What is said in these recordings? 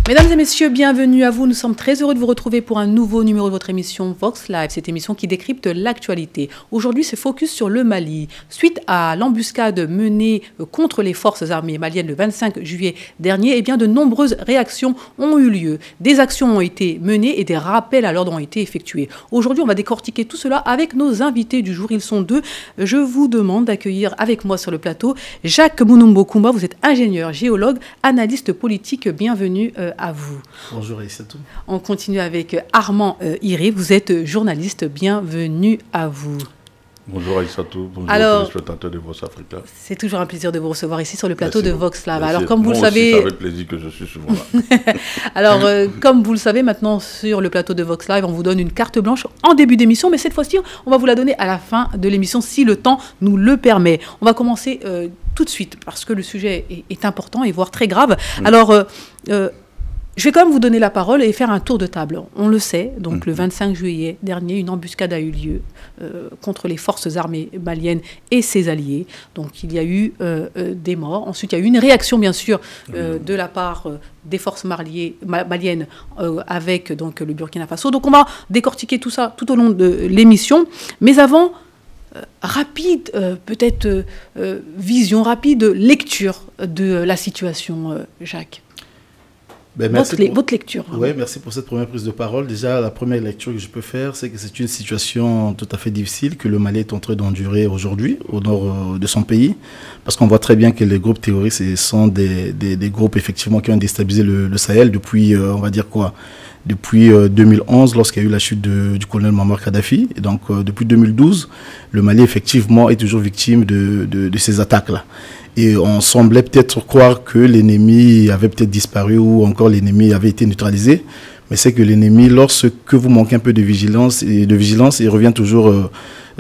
Mesdames et messieurs, bienvenue à vous. Nous sommes très heureux de vous retrouver pour un nouveau numéro de votre émission Vox Live, cette émission qui décrypte l'actualité. Aujourd'hui, c'est focus sur le Mali. Suite à l'embuscade menée contre les forces armées maliennes le 25 juillet dernier, eh bien, de nombreuses réactions ont eu lieu. Des actions ont été menées et des rappels à l'ordre ont été effectués. Aujourd'hui, on va décortiquer tout cela avec nos invités du jour. Ils sont deux. Je vous demande d'accueillir avec moi sur le plateau Jacques Mounumbo-Koumba. Vous êtes ingénieur, géologue, analyste politique. Bienvenue à vous. Bonjour Aïssatou. On continue avec Armand Iré. Vous êtes journaliste. Bienvenue à vous. Bonjour Aïssatou, bonjour téléspectateurs de Vox Africa. C'est toujours un plaisir de vous recevoir ici sur le plateau de Vox Live. Merci. Alors comme vous le Moi savez, aussi, c'est avec plaisir que je suis souvent là. Alors comme vous le savez maintenant sur le plateau de Vox Live, on vous donne une carte blanche en début d'émission, mais cette fois-ci, on va vous la donner à la fin de l'émission si le temps nous le permet. On va commencer tout de suite parce que le sujet est important et voire très grave. Alors je vais quand même vous donner la parole et faire un tour de table. On le sait, donc le 25 juillet dernier, une embuscade a eu lieu contre les forces armées maliennes et ses alliés. Donc il y a eu des morts. Ensuite, il y a eu une réaction, bien sûr, de la part des forces maliennes avec donc, le Burkina Faso. Donc on va décortiquer tout ça tout au long de l'émission. Mais avant, rapide, peut-être vision rapide, lecture de la situation, Jacques. Ben, votre lecture. Oui, merci pour cette première prise de parole. Déjà, la première lecture que je peux faire, c'est que c'est une situation tout à fait difficile que le Mali est en train d'endurer aujourd'hui au nord de son pays. Parce qu'on voit très bien que les groupes terroristes sont des groupes effectivement qui ont déstabilisé le Sahel depuis, on va dire quoi, depuis 2011, lorsqu'il y a eu la chute du colonel Muammar Kadhafi. Et donc, depuis 2012, le Mali, effectivement, est toujours victime de ces attaques-là. Et on semblait peut-être croire que l'ennemi avait peut-être disparu ou encore l'ennemi avait été neutralisé. Mais c'est que l'ennemi, lorsque vous manquez un peu de vigilance, il revient toujours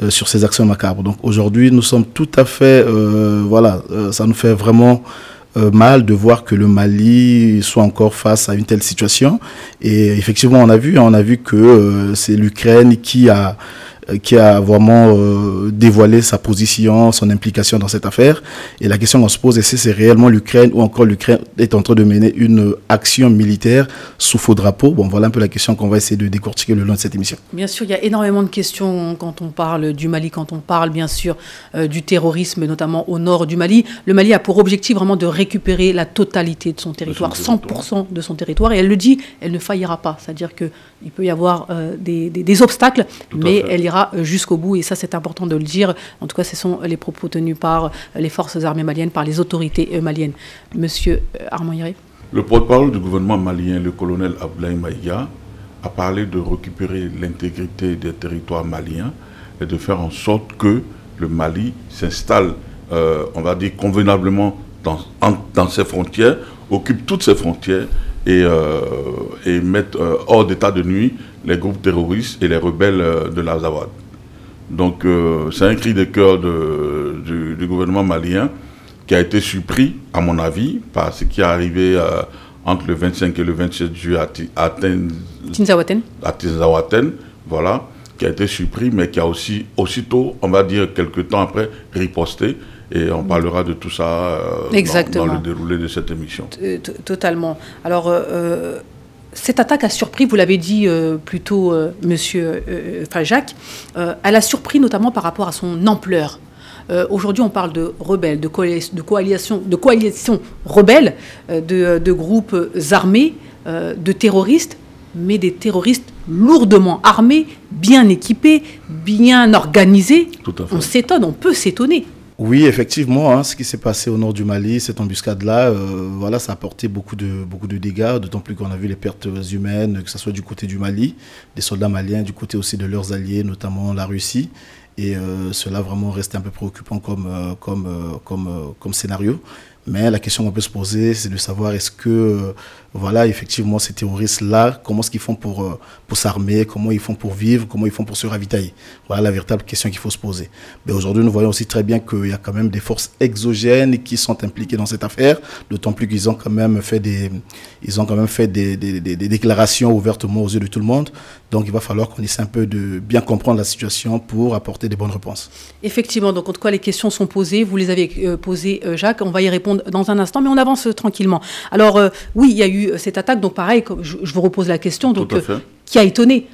sur ses actions macabres. Donc aujourd'hui, nous sommes tout à fait... ça nous fait vraiment mal de voir que le Mali soit encore face à une telle situation. Et effectivement, on a vu que c'est l'Ukraine qui a vraiment dévoilé sa position, son implication dans cette affaire. Et la question qu'on se pose, c'est réellement l'Ukraine ou encore l'Ukraine est en train de mener une action militaire sous faux drapeau. Bon, voilà un peu la question qu'on va essayer de décortiquer le long de cette émission. Bien sûr, il y a énormément de questions quand on parle du Mali, quand on parle bien sûr du terrorisme, notamment au nord du Mali. Le Mali a pour objectif vraiment de récupérer la totalité de son territoire, 100% de son territoire. Et elle le dit, elle ne faillira pas. C'est-à-dire qu'il peut y avoir des obstacles, mais elle ira jusqu'au bout, et ça c'est important de le dire. En tout cas, ce sont les propos tenus par les forces armées maliennes, par les autorités maliennes. Monsieur Armand Iré. Le porte-parole du gouvernement malien, le colonel Abdoulaye Maïga, a parlé de récupérer l'intégrité des territoires maliens et de faire en sorte que le Mali s'installe, on va dire, convenablement dans ses frontières, occupe toutes ses frontières et mettre hors d'état de nuit les groupes terroristes et les rebelles de l'Azawad. Donc c'est un cri de cœur du gouvernement malien qui a été surpris, à mon avis, par ce qui est arrivé entre le 25 et le 27 juillet à Tinzaouaten, voilà, qui a été surpris, mais qui a aussi, aussitôt, on va dire quelques temps après, riposté. Et on parlera de tout ça dans le déroulé de cette émission. Totalement. Alors, cette attaque a surpris, vous l'avez dit plus tôt, Jacques, elle a surpris notamment par rapport à son ampleur. Aujourd'hui, on parle de rebelles, de coalitions rebelles, de groupes armés, de terroristes, mais des terroristes lourdement armés, bien équipés, bien organisés. Tout à fait. On s'étonne, on peut s'étonner. Oui, effectivement, ce qui s'est passé au nord du Mali, cette embuscade-là, voilà, ça a apporté beaucoup de dégâts, d'autant plus qu'on a vu les pertes humaines, que ce soit du côté du Mali, des soldats maliens, du côté aussi de leurs alliés, notamment la Russie. Et cela vraiment reste un peu préoccupant comme scénario. Mais la question qu'on peut se poser, c'est de savoir est-ce que, voilà, effectivement, ces terroristes-là, comment est-ce qu'ils font pour s'armer, comment ils font pour vivre, comment ils font pour se ravitailler. Voilà la véritable question qu'il faut se poser. Mais aujourd'hui, nous voyons aussi très bien qu'il y a quand même des forces exogènes qui sont impliquées dans cette affaire, d'autant plus qu'ils ont quand même fait des déclarations ouvertement aux yeux de tout le monde. Donc, il va falloir qu'on essaie un peu de bien comprendre la situation pour apporter des bonnes réponses. Effectivement, donc en tout cas, les questions sont posées. Vous les avez posées, Jacques. On va y répondre monde dans un instant, mais on avance tranquillement. Alors, oui, il y a eu cette attaque, donc pareil, je vous repose la question, donc, qui a étonné.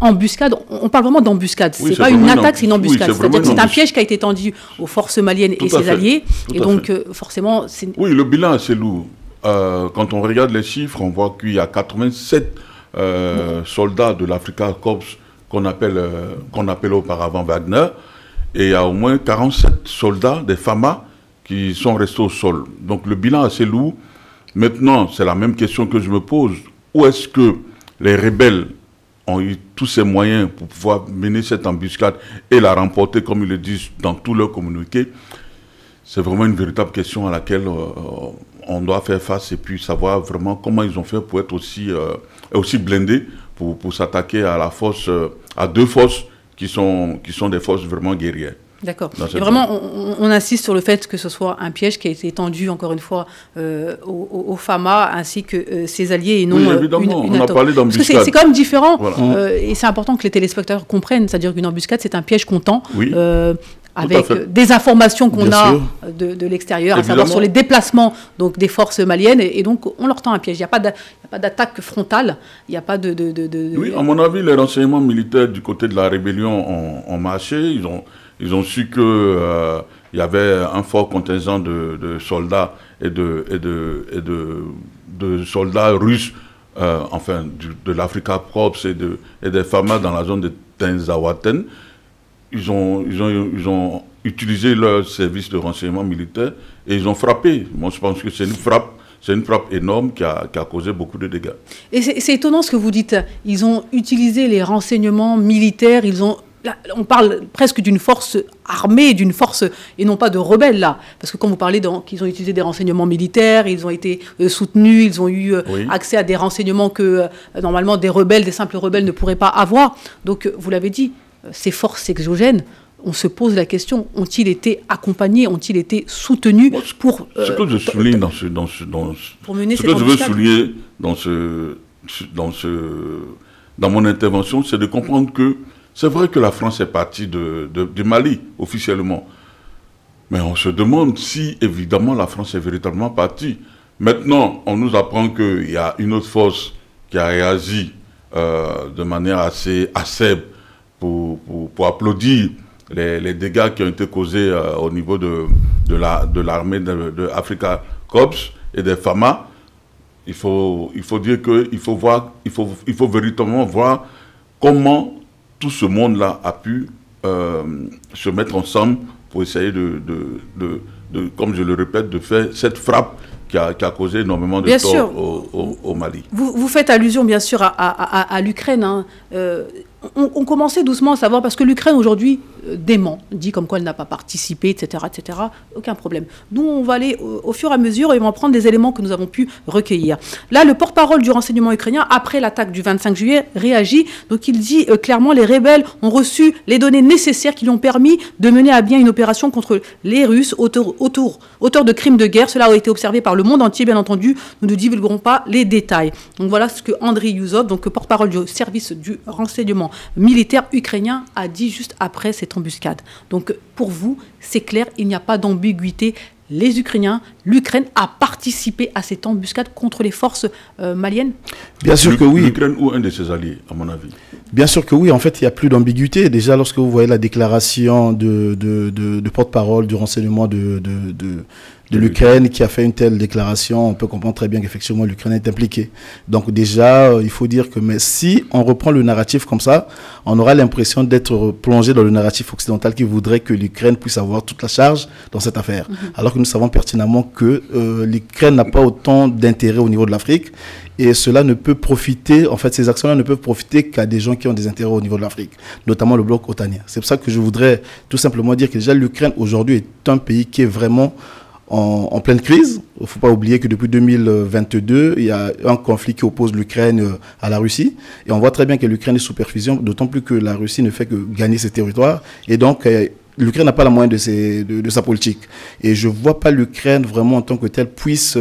Embuscade, on parle vraiment d'embuscade. Oui, c'est pas une attaque, c'est une embuscade. C'est-à-dire que c'est un piège qui a été tendu aux forces maliennes et ses alliés. Et donc, forcément... Oui, le bilan est assez lourd. Quand on regarde les chiffres, on voit qu'il y a 87 soldats de l'Africa Corps qu'on appelait auparavant Wagner, et il y a au moins 47 soldats des FAMA qui sont restés au sol. Donc le bilan est assez lourd. Maintenant, c'est la même question que je me pose. Où est-ce que les rebelles ont eu tous ces moyens pour pouvoir mener cette embuscade et la remporter, comme ils le disent dans tous leurs communiqués? C'est vraiment une véritable question à laquelle on doit faire face et puis savoir vraiment comment ils ont fait pour être aussi blindés pour s'attaquer à la force, à deux forces qui sont des forces vraiment guerrières. D'accord. Et vraiment, on insiste sur le fait que ce soit un piège qui a été tendu, encore une fois, au FAMA ainsi que ses alliés et non oui, évidemment, on a parlé d'embuscade. Parce que c'est quand même différent. Voilà. Et c'est important que les téléspectateurs comprennent. C'est-à-dire qu'une embuscade, c'est un piège qu'on tend. Oui. Avec des informations qu'on a de l'extérieur, à savoir sur les déplacements donc, des forces maliennes, et donc on leur tend un piège. Il n'y a pas d'attaque frontale, il n'y a pas de... Oui, à mon avis, les renseignements militaires du côté de la rébellion ont marché. Ils ont su qu'il y avait un fort contingent de soldats et de soldats russes, enfin de l'Africa Corps et des FAMA dans la zone de Tenzawaten. Ils ont utilisé leur service de renseignement militaire et ils ont frappé. Moi, je pense que c'est une frappe énorme qui a causé beaucoup de dégâts. Et c'est étonnant ce que vous dites. Ils ont utilisé les renseignements militaires, là, on parle presque d'une force armée, d'une force, et non pas de rebelles, là. Parce que quand vous parlez qu'ils ont utilisé des renseignements militaires, ils ont été soutenus, ils ont eu accès à des renseignements que, normalement, des simples rebelles ne pourraient pas avoir. Donc, vous l'avez dit, ces forces exogènes, on se pose la question, ont-ils été accompagnés, ont-ils été soutenus pour... Ce que je souligne dans mon intervention, c'est de comprendre que c'est vrai que la France est partie du Mali, officiellement. Mais on se demande si, évidemment, la France est véritablement partie. Maintenant, on nous apprend qu'il y a une autre force qui a réagi de manière assez acerbe pour applaudir les dégâts qui ont été causés au niveau de l'armée de Africa Corps et des FAMA. Il faut dire qu'il faut véritablement voir comment tout ce monde-là a pu se mettre ensemble pour essayer comme je le répète, de faire cette frappe qui a causé énormément de tort au Mali. Vous faites allusion, bien sûr, à l'Ukraine. Hein. On commençait doucement à savoir, parce que l'Ukraine, aujourd'hui, dément, dit comme quoi elle n'a pas participé, etc., etc. Aucun problème. Nous, on va aller au fur et à mesure et on va prendre des éléments que nous avons pu recueillir. Là, le porte-parole du renseignement ukrainien, après l'attaque du 25 juillet, réagit. Donc, il dit clairement, les rebelles ont reçu les données nécessaires qui lui ont permis de mener à bien une opération contre les Russes, auteurs de crimes de guerre. Cela a été observé par le monde entier, bien entendu. Nous ne divulguerons pas les détails. Donc, voilà ce que Andriy Yuzov, donc porte-parole du service du renseignement militaire ukrainien, a dit juste après cette embuscade. Donc pour vous, c'est clair, il n'y a pas d'ambiguïté. Les Ukrainiens, l'Ukraine a participé à cette embuscade contre les forces maliennes? Bien sûr que oui. L'Ukraine ou un de ses alliés, à mon avis? Bien sûr que oui. En fait, il n'y a plus d'ambiguïté. Déjà, lorsque vous voyez la déclaration de porte-parole du renseignement de l'Ukraine qui a fait une telle déclaration, on peut comprendre très bien qu'effectivement l'Ukraine est impliquée. Donc déjà, il faut dire que si on reprend le narratif comme ça, on aura l'impression d'être plongé dans le narratif occidental qui voudrait que l'Ukraine puisse avoir toute la charge dans cette affaire. Alors que nous savons pertinemment que l'Ukraine n'a pas autant d'intérêt au niveau de l'Afrique. Et cela ne peut profiter, en fait, ces actions-là ne peuvent profiter qu'à des gens qui ont des intérêts au niveau de l'Afrique, notamment le bloc otanien. C'est pour ça que je voudrais tout simplement dire que déjà l'Ukraine aujourd'hui est un pays qui est vraiment en pleine crise. Il ne faut pas oublier que depuis 2022, il y a un conflit qui oppose l'Ukraine à la Russie. Et on voit très bien que l'Ukraine est sous perfusion, d'autant plus que la Russie ne fait que gagner ses territoires. Et donc, l'Ukraine n'a pas la moyenne de sa politique. Et je ne vois pas l'Ukraine vraiment en tant que telle puisse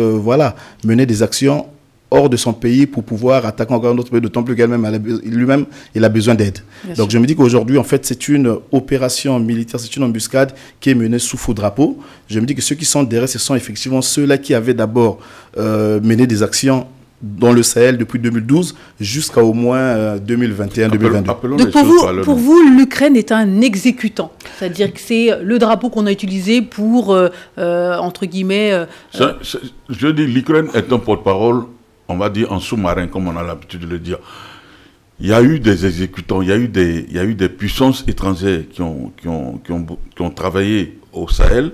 mener des actions hors de son pays pour pouvoir attaquer encore un autre pays, d'autant plus qu'elle-même, lui-même, il a besoin d'aide. Donc je me dis qu'aujourd'hui, en fait, c'est une opération militaire, c'est une embuscade qui est menée sous faux drapeau. Je me dis que ceux qui sont derrière, ce sont effectivement ceux-là qui avaient d'abord mené des actions dans le Sahel depuis 2012 jusqu'à au moins 2021-2022. Donc pour vous, l'Ukraine est un exécutant. C'est-à-dire que c'est le drapeau qu'on a utilisé pour, entre guillemets... Je dis l'Ukraine est un porte-parole, on va dire en sous-marin, comme on a l'habitude de le dire. Il y a eu des exécutants, il y a eu des puissances étrangères qui ont travaillé au Sahel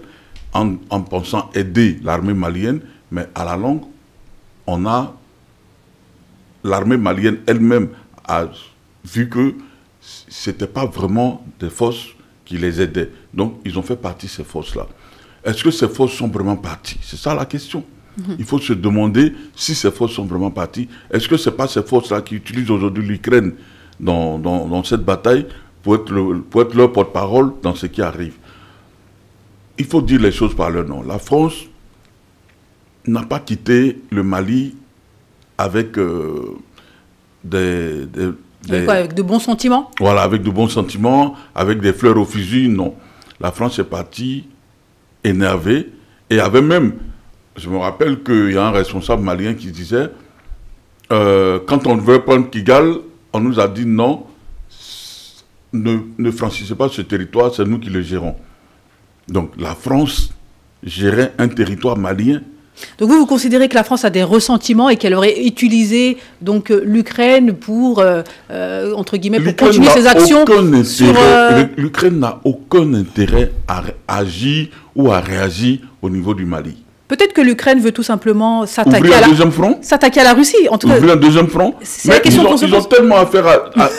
en pensant aider l'armée malienne, mais à la longue, l'armée malienne elle-même a vu que ce n'était pas vraiment des forces qui les aidaient. Donc, ils ont fait partie de ces forces-là. Est-ce que ces forces sont vraiment parties? C'est ça la question. Il faut se demander si ces forces sont vraiment parties. Est-ce que ce n'est pas ces forces-là qui utilisent aujourd'hui l'Ukraine dans cette bataille pour être leur porte-parole dans ce qui arrive? Il faut dire les choses par leur nom. La France n'a pas quitté le Mali avec avec de bons sentiments? Voilà, avec de bons sentiments, avec des fleurs au fusil, non. La France est partie énervée et avait même... Je me rappelle qu'il y a un responsable malien qui disait quand on veut prendre Kigali, on nous a dit non, ne franchissez pas ce territoire, c'est nous qui le gérons. Donc la France gérait un territoire malien. Donc vous considérez que la France a des ressentiments et qu'elle aurait utilisé donc l'Ukraine pour, entre guillemets, pour continuer ses actions L'Ukraine n'a aucun intérêt à agir ou à réagir au niveau du Mali. Peut-être que l'Ukraine veut tout simplement s'attaquer à la Russie. En tout cas, ouvrir un deuxième front. C'est la question qu'on se pose. Ils ont tellement à faire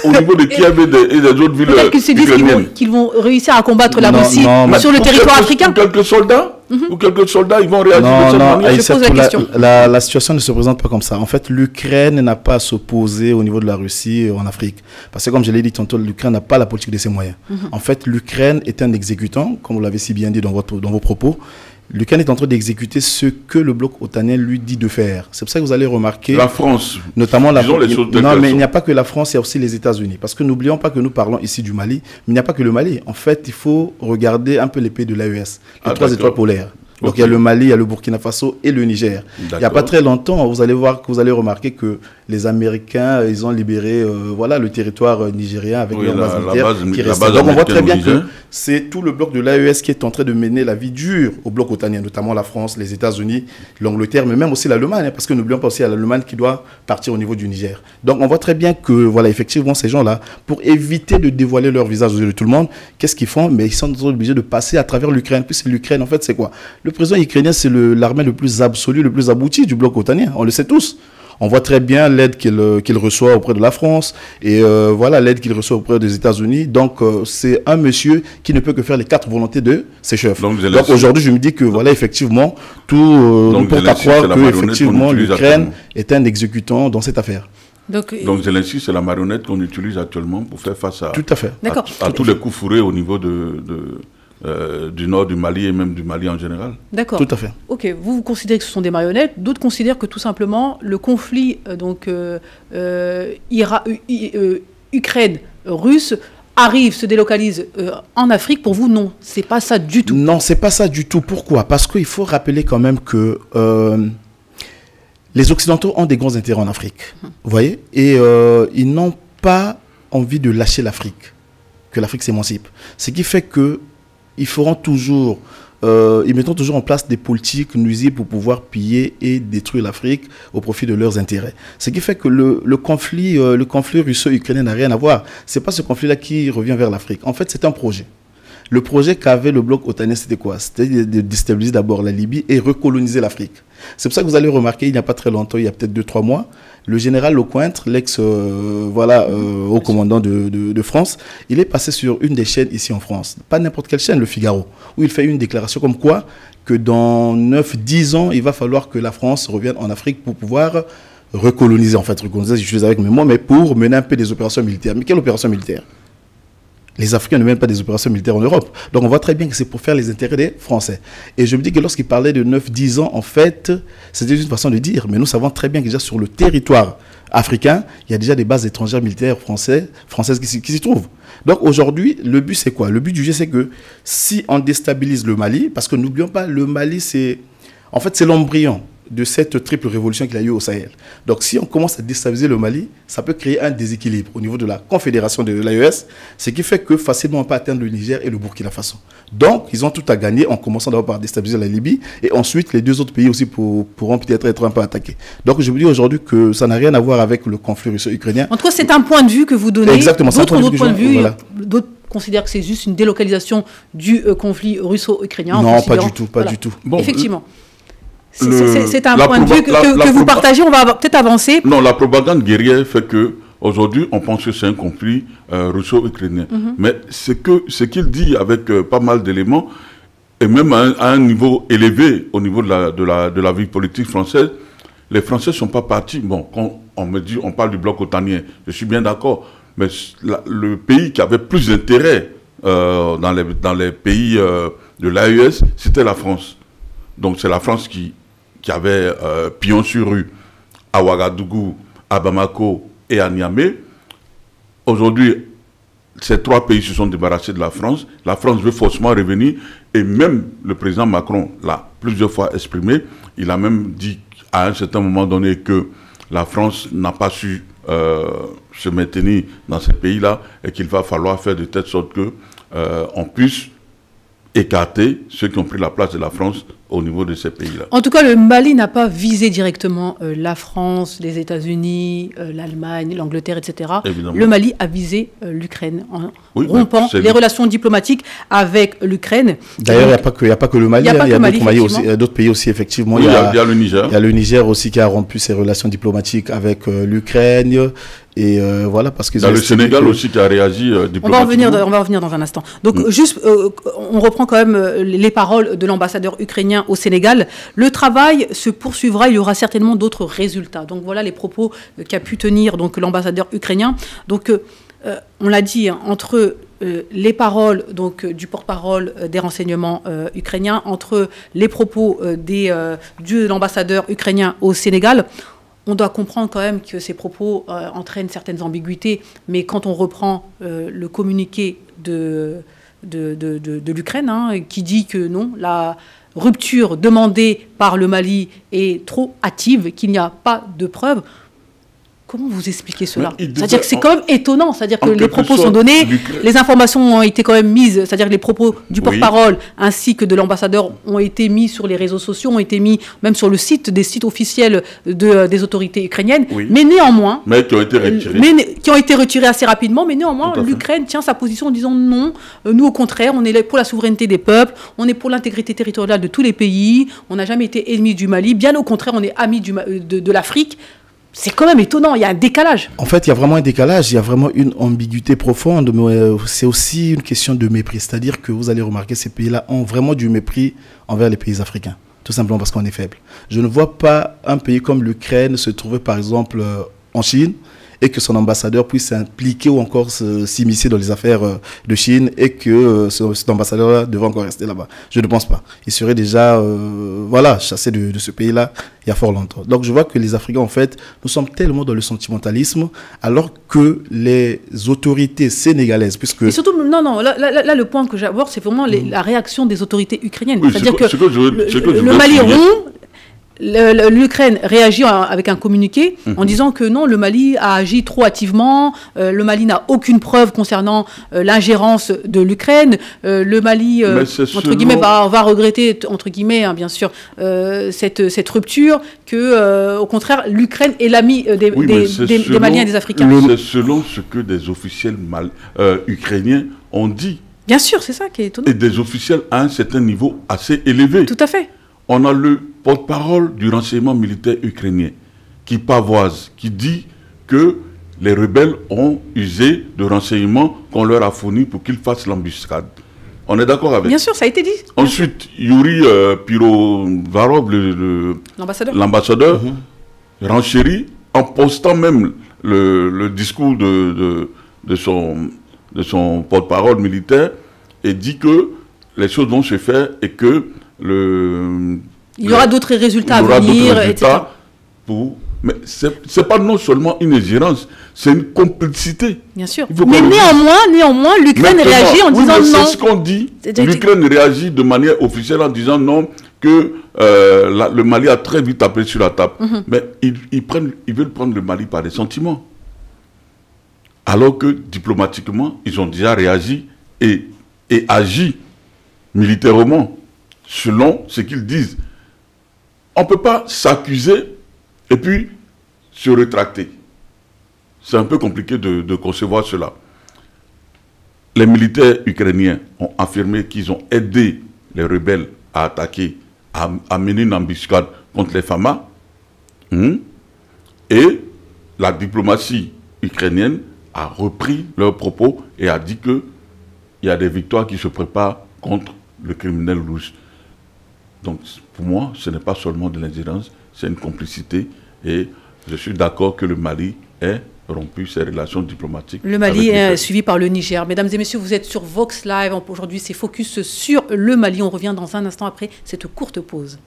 au niveau de Kiev et des autres villes. Peut-être qu'ils se disent qu'ils vont réussir à combattre la Russie sur le territoire africain. Quelques soldats, ou quelques soldats, ils vont réagir de cette manière. Je pose la question. La situation ne se présente pas comme ça. En fait, l'Ukraine n'a pas à s'opposer au niveau de la Russie en Afrique. Parce que, comme je l'ai dit tantôt, l'Ukraine n'a pas la politique de ses moyens. En fait, l'Ukraine est un exécutant, comme vous l'avez si bien dit dans vos propos. L'Ukraine est en train d'exécuter ce que le bloc otanien lui dit de faire. C'est pour ça que vous allez remarquer... La France, notamment non, mais il n'y a pas que la France, il y a aussi les États-Unis. Parce que n'oublions pas que nous parlons ici du Mali, mais il n'y a pas que le Mali. En fait, il faut regarder un peu les pays de l'AES, les trois étoiles polaires. Donc il y a le Mali, il y a le Burkina Faso et le Niger. Il n'y a pas très longtemps, vous allez remarquer que les Américains, ils ont libéré le territoire nigérien avec leur base militaire qui restait. Donc on voit très bien que c'est tout le bloc de l'AES qui est en train de mener la vie dure au bloc otanien, notamment la France, les États-Unis, l'Angleterre, mais même aussi l'Allemagne, parce que n'oublions pas aussi l'Allemagne qui doit partir au niveau du Niger. Donc on voit très bien que effectivement ces gens-là, pour éviter de dévoiler leur visage aux yeux de tout le monde, qu'est-ce qu'ils font? Mais ils sont obligés de passer à travers l'Ukraine. Puis l'Ukraine, en fait, c'est quoi? Le président ukrainien, c'est l'armée le plus absolue, le plus abouti du bloc otanien. On le sait tous. On voit très bien l'aide qu'il reçoit auprès de la France et l'aide qu'il reçoit auprès des États-Unis. Donc, c'est un monsieur qui ne peut que faire les 4 volontés de ses chefs. Donc aujourd'hui, je me dis que effectivement, tout nous porte à croire que effectivement l'Ukraine est un exécutant dans cette affaire. Donc Zelensky, c'est la marionnette qu'on utilise actuellement pour faire face à, tout à fait. à tous les coups fourrés au niveau du nord du Mali et même du Mali en général. D'accord. Tout à fait. Ok, vous considérez que ce sont des marionnettes, d'autres considèrent que tout simplement le conflit Ukraine-Russe arrive, se délocalise en Afrique. Pour vous, non, c'est pas ça du tout. Non, c'est pas ça du tout. Pourquoi? Parce qu'il faut rappeler quand même que les Occidentaux ont des grands intérêts en Afrique. Vous voyez? Et ils n'ont pas envie de lâcher l'Afrique, que l'Afrique s'émancipe. Ce qui fait que ils feront toujours, ils mettront toujours en place des politiques nuisibles pour pouvoir piller et détruire l'Afrique au profit de leurs intérêts. Ce qui fait que le conflit russo-ukrainien n'a rien à voir. C'est pas ce conflit-là qui revient vers l'Afrique. En fait, c'est un projet. Le projet qu'avait le bloc otanien, c'était quoi? C'était de déstabiliser d'abord la Libye et recoloniser l'Afrique. C'est pour ça que vous allez remarquer, il n'y a pas très longtemps, il y a peut-être 2-3 mois, le général Lecointre, haut commandant de France, il est passé sur une des chaînes ici en France. Pas n'importe quelle chaîne, Le Figaro, où il fait une déclaration comme quoi que dans 9-10 ans, il va falloir que la France revienne en Afrique pour pouvoir recoloniser. En fait, recoloniser, je suis avec mes mots, mais pour mener un peu des opérations militaires. Mais quelle opération militaire? Les Africains ne mènent pas des opérations militaires en Europe. Donc on voit très bien que c'est pour faire les intérêts des Français. Et je me dis que lorsqu'il parlait de 9-10 ans, en fait, c'était une façon de dire. Mais nous savons très bien que déjà sur le territoire africain, il y a déjà des bases étrangères militaires françaises qui s'y trouvent. Donc aujourd'hui, le but c'est quoi? Le but du jeu, c'est que si on déstabilise le Mali, parce que n'oublions pas, le Mali c'est l'embryon de cette triple révolution qu'il y a eu au Sahel. Donc si on commence à déstabiliser le Mali, ça peut créer un déséquilibre au niveau de la confédération de l'AES, ce qui fait que facilement on peut atteindre le Niger et le Burkina Faso. Donc ils ont tout à gagner en commençant d'abord par déstabiliser la Libye, et ensuite les deux autres pays aussi pourront peut-être être un peu attaqués. Donc je vous dis aujourd'hui que ça n'a rien à voir avec le conflit russo-ukrainien. En tout cas, c'est un point de vue que vous donnez. Exactement. D'autres points de vue, voilà. D'autres considèrent que c'est juste une délocalisation du conflit russo-ukrainien. Non, pas du tout, pas du tout. Bon, effectivement. C'est un point de vue que vous partagez, on va peut-être avancer. Non, la propagande guerrière fait que aujourd'hui, on pense que c'est un conflit russo-ukrainien. Mais ce qu'il dit avec pas mal d'éléments, et même à un niveau élevé au niveau de la vie politique française, les Français ne sont pas partis. Bon, quand on parle du bloc otanien, je suis bien d'accord, mais le pays qui avait plus d'intérêt dans les pays de l'AES, c'était la France. Donc c'est la France qui avait pion sur rue à Ouagadougou, à Bamako et à Niamey. Aujourd'hui, ces trois pays se sont débarrassés de la France. La France veut forcément revenir. Et même le président Macron l'a plusieurs fois exprimé. Il a même dit à un certain moment donné que la France n'a pas su se maintenir dans ces pays-là et qu'il va falloir faire de telle sorte qu'on puisse écarter ceux qui ont pris la place de la France au niveau de ces pays-là. En tout cas, le Mali n'a pas visé directement la France, les États-Unis, l'Allemagne, l'Angleterre, etc. Évidemment. Le Mali a visé l'Ukraine en rompant les relations diplomatiques avec l'Ukraine. D'ailleurs, il n'y a pas que le Mali, il y a d'autres pays aussi, effectivement. Oui, il y a le Niger. Il y a le Niger aussi qui a rompu ses relations diplomatiques avec l'Ukraine. Et voilà, parce que... Il y a le Sénégal aussi qui a réagi diplomatiquement. On va revenir dans un instant. Donc, juste, on reprend quand même les paroles de l'ambassadeur ukrainien au Sénégal. Le travail se poursuivra, il y aura certainement d'autres résultats. Donc, voilà les propos qu'a pu tenir l'ambassadeur ukrainien. Donc, on l'a dit, hein, entre les paroles du porte-parole des renseignements ukrainiens, entre les propos de l'ambassadeur ukrainien au Sénégal, on doit comprendre quand même que ces propos entraînent certaines ambiguïtés, mais quand on reprend le communiqué de l'Ukraine, hein, qui dit que non, la rupture demandée par le Mali est trop hâtive, qu'il n'y a pas de preuves. Comment vous expliquez cela? C'est-à-dire que c'est quand même étonnant, c'est-à-dire que les propos sont donnés, les informations ont été quand même mises, c'est-à-dire que les propos du porte-parole ainsi que de l'ambassadeur ont été mis sur les réseaux sociaux, ont été mis même sur le site, des sites officiels des autorités ukrainiennes, mais néanmoins... Mais qui ont été retirés. Qui ont été retirés assez rapidement, mais néanmoins, l'Ukraine tient sa position en disant non, nous au contraire, on est là pour la souveraineté des peuples, on est pour l'intégrité territoriale de tous les pays, on n'a jamais été ennemis du Mali, bien au contraire, on est amis de l'Afrique. C'est quand même étonnant, il y a un décalage. En fait, il y a vraiment un décalage, il y a vraiment une ambiguïté profonde, mais c'est aussi une question de mépris. C'est-à-dire que vous allez remarquer, ces pays-là ont vraiment du mépris envers les pays africains, tout simplement parce qu'on est faible. Je ne vois pas un pays comme l'Ukraine se trouver, par exemple, en Chine, et que son ambassadeur puisse s'impliquer ou encore s'immiscer dans les affaires de Chine et que cet ambassadeur-là devrait encore rester là-bas. Je ne pense pas. Il serait déjà chassé de ce pays-là il y a fort longtemps. Donc je vois que les Africains, en fait, nous sommes tellement dans le sentimentalisme alors que les autorités sénégalaises, puisque... Et surtout, là le point que j'aborde, c'est vraiment la réaction des autorités ukrainiennes. Oui, c'est-à-dire que le Mali rompt. L'Ukraine réagit avec un communiqué en disant que non, le Mali a agi trop hâtivement, le Mali n'a aucune preuve concernant l'ingérence de l'Ukraine, le Mali, entre guillemets, va regretter, entre guillemets, hein, bien sûr, cette rupture, que, au contraire, l'Ukraine est l'ami des Maliens et des Africains. C'est selon ce que des officiels ukrainiens ont dit. Bien sûr, c'est ça qui est étonnant. Et des officiels à un certain niveau assez élevé. Tout à fait. On a le porte-parole du renseignement militaire ukrainien qui pavoise, qui dit que les rebelles ont usé de renseignements qu'on leur a fournis pour qu'ils fassent l'embuscade. On est d'accord avec? Bien sûr, ça a été dit. Ensuite, Yuri Pirovarov, l'ambassadeur, renchérit en postant même le discours de son de son porte-parole militaire, et dit que les choses vont se faire et que il y aura d'autres résultats à venir, etc. Mais ce n'est pas non seulement une ingérence, c'est une complicité. Bien sûr. Mais néanmoins, l'Ukraine réagit en disant non. C'est ce qu'on dit. L'Ukraine réagit de manière officielle en disant non, que le Mali a très vite appelé sur la table. Mais ils veulent prendre le Mali par des sentiments. Alors que diplomatiquement, ils ont déjà réagi et agi militairement selon ce qu'ils disent. On ne peut pas s'accuser et puis se rétracter. C'est un peu compliqué de concevoir cela. Les militaires ukrainiens ont affirmé qu'ils ont aidé les rebelles à attaquer, à mener une embuscade contre les FAMA. Et la diplomatie ukrainienne a repris leurs propos et a dit qu'il y a des victoires qui se préparent contre le criminel russe. Donc, pour moi, ce n'est pas seulement de l'ingérence, c'est une complicité. Et je suis d'accord que le Mali ait rompu ses relations diplomatiques. Le Mali est suivi par le Niger. Mesdames et messieurs, vous êtes sur Vox Live. Aujourd'hui, c'est focus sur le Mali. On revient dans un instant après cette courte pause.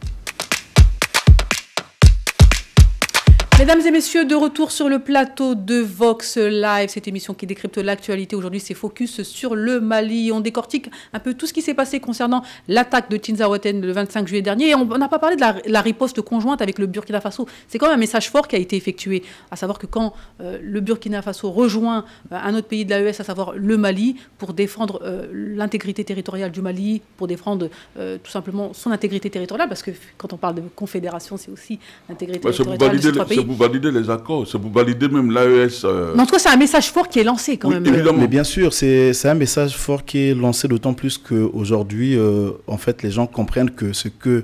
Mesdames et messieurs, de retour sur le plateau de Vox Live, cette émission qui décrypte l'actualité. Aujourd'hui, c'est focus sur le Mali. On décortique un peu tout ce qui s'est passé concernant l'attaque de Tinzaouaten le 25 juillet dernier. Et on n'a pas parlé de la riposte conjointe avec le Burkina Faso. C'est quand même un message fort qui a été effectué, à savoir que quand le Burkina Faso rejoint un autre pays de l'AES, à savoir le Mali, pour défendre l'intégrité territoriale du Mali, pour défendre tout simplement son intégrité territoriale, parce que quand on parle de confédération, c'est aussi l'intégrité territoriale de ces trois pays. Vous validez les accords, c'est vous validez même l'AES. Mais en tout cas, c'est un message fort qui est lancé quand même. Évidemment. Mais bien sûr, c'est un message fort qui est lancé, d'autant plus qu'aujourd'hui, en fait, les gens comprennent que ce que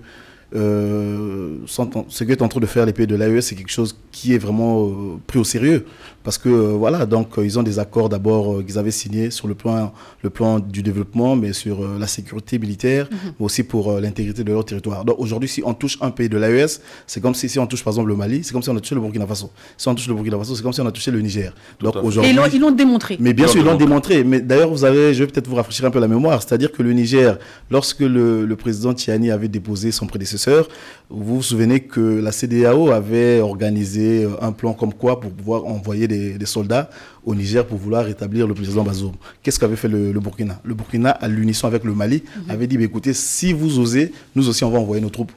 est en train de faire les pays de l'AES, c'est quelque chose qui est vraiment pris au sérieux. Parce que, voilà, donc, ils ont des accords d'abord qu'ils avaient signés sur le plan du développement, mais sur la sécurité militaire, mais aussi pour l'intégrité de leur territoire. Donc, aujourd'hui, si on touche un pays de l'AES, c'est comme si on touche, par exemple, le Mali, c'est comme si on a touché le Burkina Faso. Si on touche le Burkina Faso, c'est comme si on a touché le Niger. Donc, aujourd'hui, et ils l'ont démontré. Mais bien sûr, ils l'ont démontré. Mais d'ailleurs, je vais peut-être vous rafraîchir un peu la mémoire. C'est-à-dire que le Niger, lorsque le président Tiani avait déposé son prédécesseur, vous vous souvenez que la CEDEAO avait organisé un plan comme quoi pour pouvoir envoyer des soldats au Niger pour vouloir rétablir le président Bazoum. Qu'est-ce qu'avait fait le Burkina? Le Burkina, à l'unisson avec le Mali, avait dit, écoutez, si vous osez, nous aussi on va envoyer nos troupes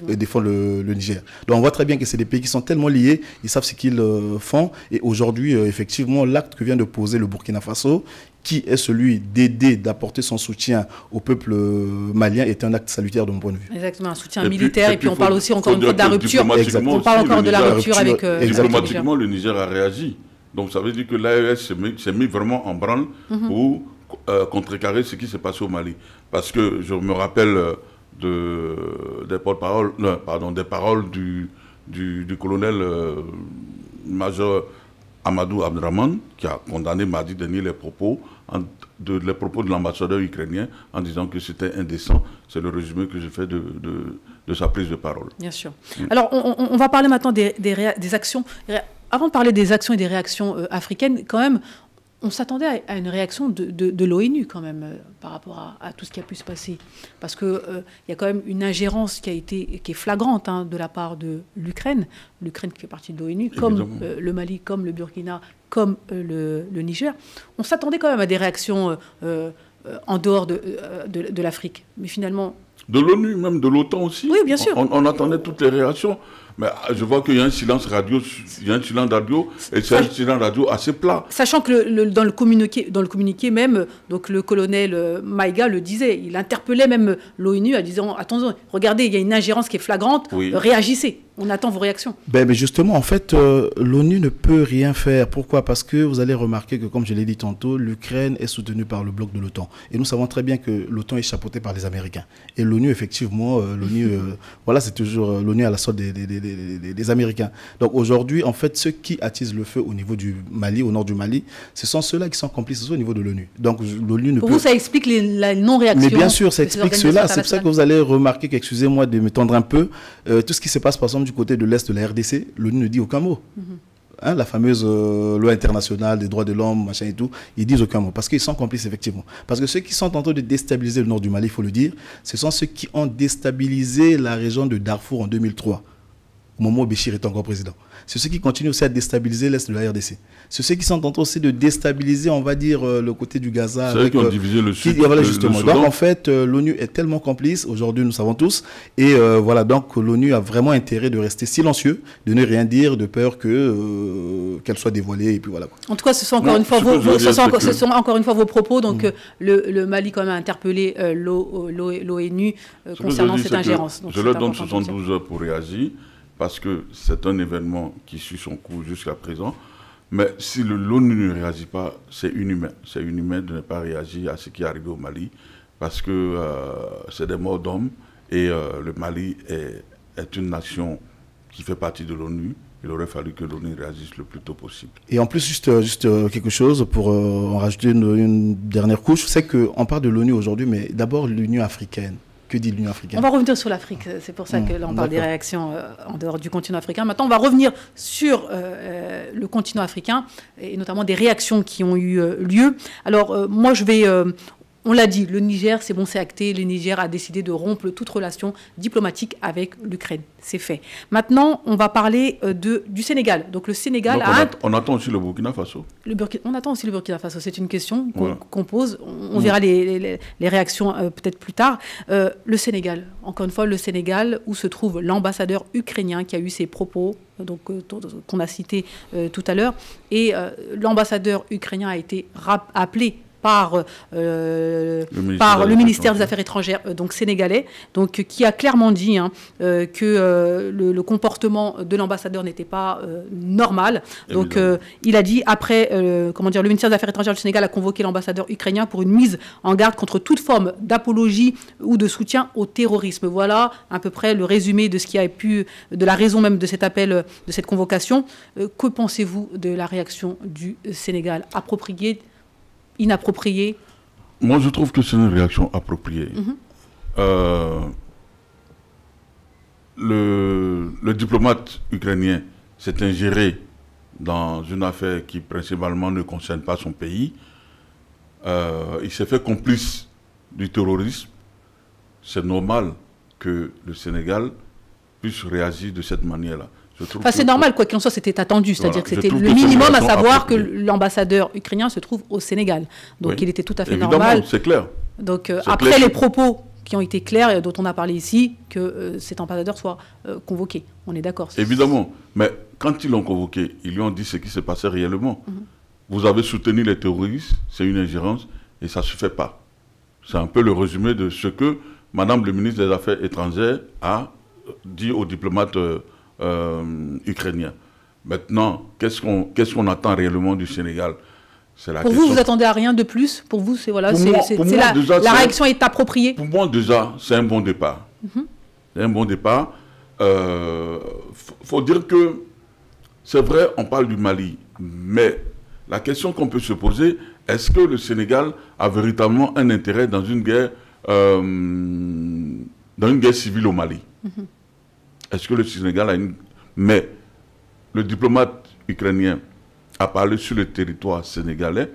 et défendre le Niger. Donc on voit très bien que c'est des pays qui sont tellement liés, ils savent ce qu'ils font. Et aujourd'hui, effectivement, l'acte que vient de poser le Burkina Faso, qui est celui d'aider, d'apporter son soutien au peuple malien, est un acte salutaire de mon point de vue. Exactement, un soutien militaire. Et puis on parle aussi encore une fois de la rupture. On parle encore de la rupture avec... Diplomatiquement, le Niger a réagi. Donc ça veut dire que l'AES s'est mis vraiment en branle pour contrecarrer ce qui s'est passé au Mali. Parce que je me rappelle des paroles du colonel major Amadou Abdraman, qui a condamné mardi dernier les propos de l'ambassadeur ukrainien en disant que c'était indécent. C'est le résumé que j'ai fait de sa prise de parole. Bien sûr. Alors, on va parler maintenant des actions. Avant de parler des actions et des réactions africaines, quand même, on s'attendait à une réaction de l'ONU quand même par rapport à tout ce qui a pu se passer. Parce qu'il y a quand même une ingérence qui est flagrante de la part de l'Ukraine. L'Ukraine qui fait partie de l'ONU, comme le Mali, comme le Burkina, comme le Niger. On s'attendait quand même à des réactions en dehors de l'Afrique. Mais finalement... De l'ONU, même de l'OTAN aussi. Oui, bien sûr. On attendait toutes les réactions. Mais je vois qu'il y a un silence radio, et c'est un silence radio assez plat. Sachant que dans le communiqué même, donc le colonel Maïga le disait, il interpellait même l'ONU en disant, attention, regardez, il y a une ingérence qui est flagrante, réagissez. On attend vos réactions. Mais justement, en fait, l'ONU ne peut rien faire. Pourquoi? Parce que vous allez remarquer que, comme je l'ai dit tantôt, l'Ukraine est soutenue par le bloc de l'OTAN. Et nous savons très bien que l'OTAN est chapeautée par les Américains. Et l'ONU, effectivement, voilà, c'est toujours l'ONU à la sorte des Américains. Donc aujourd'hui, en fait, ceux qui attisent le feu au niveau du Mali, au nord du Mali, ce sont ceux-là qui sont complices au niveau de l'ONU. Donc l'ONU ne peut... Pour vous, ça explique la non-réaction. Mais bien sûr, ça explique cela. C'est pour ça que vous allez remarquer qu'excusez-moi de me tendre un peu, tout ce qui se passe, par exemple, du côté de l'Est de la RDC, l'ONU ne dit aucun mot. la fameuse loi internationale des droits de l'homme, machin et tout, ils disent aucun mot. Parce qu'ils sont complices, effectivement. Parce que ceux qui sont en train de déstabiliser le nord du Mali, il faut le dire, ce sont ceux qui ont déstabilisé la région de Darfour en 2003, au moment où Béchir était encore président. C'est ceux qui continuent aussi à déstabiliser l'Est de la RDC. C'est ceux qui sont en train aussi de déstabiliser, on va dire, le côté du Gaza. C'est eux qui ont divisé le Sud. Voilà, justement. Donc, en fait, l'ONU est tellement complice, aujourd'hui, nous savons tous. Et voilà, donc, l'ONU a vraiment intérêt de rester silencieux, de ne rien dire, de peur qu'elle soit dévoilée. Et puis voilà. En tout cas, ce sont encore une fois vos propos. Donc, le Mali, quand même, a interpellé l'ONU concernant cette ingérence. Je leur donne 72 heures pour réagir, parce que c'est un événement qui suit son cours jusqu'à présent. Mais si l'ONU ne réagit pas, c'est inhumain. C'est inhumain de ne pas réagir à ce qui est arrivé au Mali, parce que c'est des morts d'hommes, et le Mali est une nation qui fait partie de l'ONU. Il aurait fallu que l'ONU réagisse le plus tôt possible. Et en plus, juste quelque chose pour en rajouter une dernière couche, c'est qu'on parle de l'ONU aujourd'hui, mais d'abord l'Union africaine. Que dit l'Union africaine? On va revenir sur l'Afrique, c'est pour ça que là on parle des réactions en dehors du continent africain. Maintenant, on va revenir sur le continent africain et notamment des réactions qui ont eu lieu. Alors, moi je vais... on l'a dit, le Niger, c'est bon, c'est acté. Le Niger a décidé de rompre toute relation diplomatique avec l'Ukraine. C'est fait. Maintenant, on va parler du Sénégal. Donc, le Sénégal on attend aussi le Burkina Faso. On attend aussi le Burkina Faso. C'est une question qu'on pose. On verra les réactions peut-être plus tard. Le Sénégal, encore une fois, le Sénégal, où se trouve l'ambassadeur ukrainien qui a eu ses propos qu'on a cités tout à l'heure. Et l'ambassadeur ukrainien a été appelé par le ministère des Affaires étrangères donc sénégalais, donc qui a clairement dit que le comportement de l'ambassadeur n'était pas normal. Donc il a dit après, le ministère des Affaires étrangères du Sénégal a convoqué l'ambassadeur ukrainien pour une mise en garde contre toute forme d'apologie ou de soutien au terrorisme. Voilà à peu près le résumé de ce qui a pu, de la raison même de cet appel, de cette convocation. Que pensez-vous de la réaction du Sénégal? Appropriée, inappropriée? Moi, je trouve que c'est une réaction appropriée. Le diplomate ukrainien s'est ingéré dans une affaire qui, principalement, ne concerne pas son pays. Il s'est fait complice du terrorisme. C'est normal que le Sénégal puisse réagir de cette manière-là. C'est normal, quoi qu'il en soit, c'était attendu. C'est-à-dire que c'était le minimum, à savoir que l'ambassadeur ukrainien se trouve au Sénégal. Donc il était tout à fait normal. C'est clair. Donc après les propos qui ont été clairs et dont on a parlé ici, que cet ambassadeur soit convoqué. On est d'accord. Évidemment. Mais quand ils l'ont convoqué, ils lui ont dit ce qui se passait réellement. Vous avez soutenu les terroristes, c'est une ingérence, et ça ne se fait pas. C'est un peu le résumé de ce que Madame le ministre des Affaires étrangères a dit aux diplomates ukrainien. Maintenant, qu'est-ce qu'on attend réellement du Sénégal? Pour vous, vous attendez à rien de plus? Pour vous, la réaction est appropriée? Pour moi, déjà, c'est un bon départ. C'est un bon départ. Faut dire que, c'est vrai, on parle du Mali, mais la question qu'on peut se poser, est-ce que le Sénégal a véritablement un intérêt dans une guerre civile au Mali? Est-ce que le Sénégal a une... Mais le diplomate ukrainien a parlé sur le territoire sénégalais,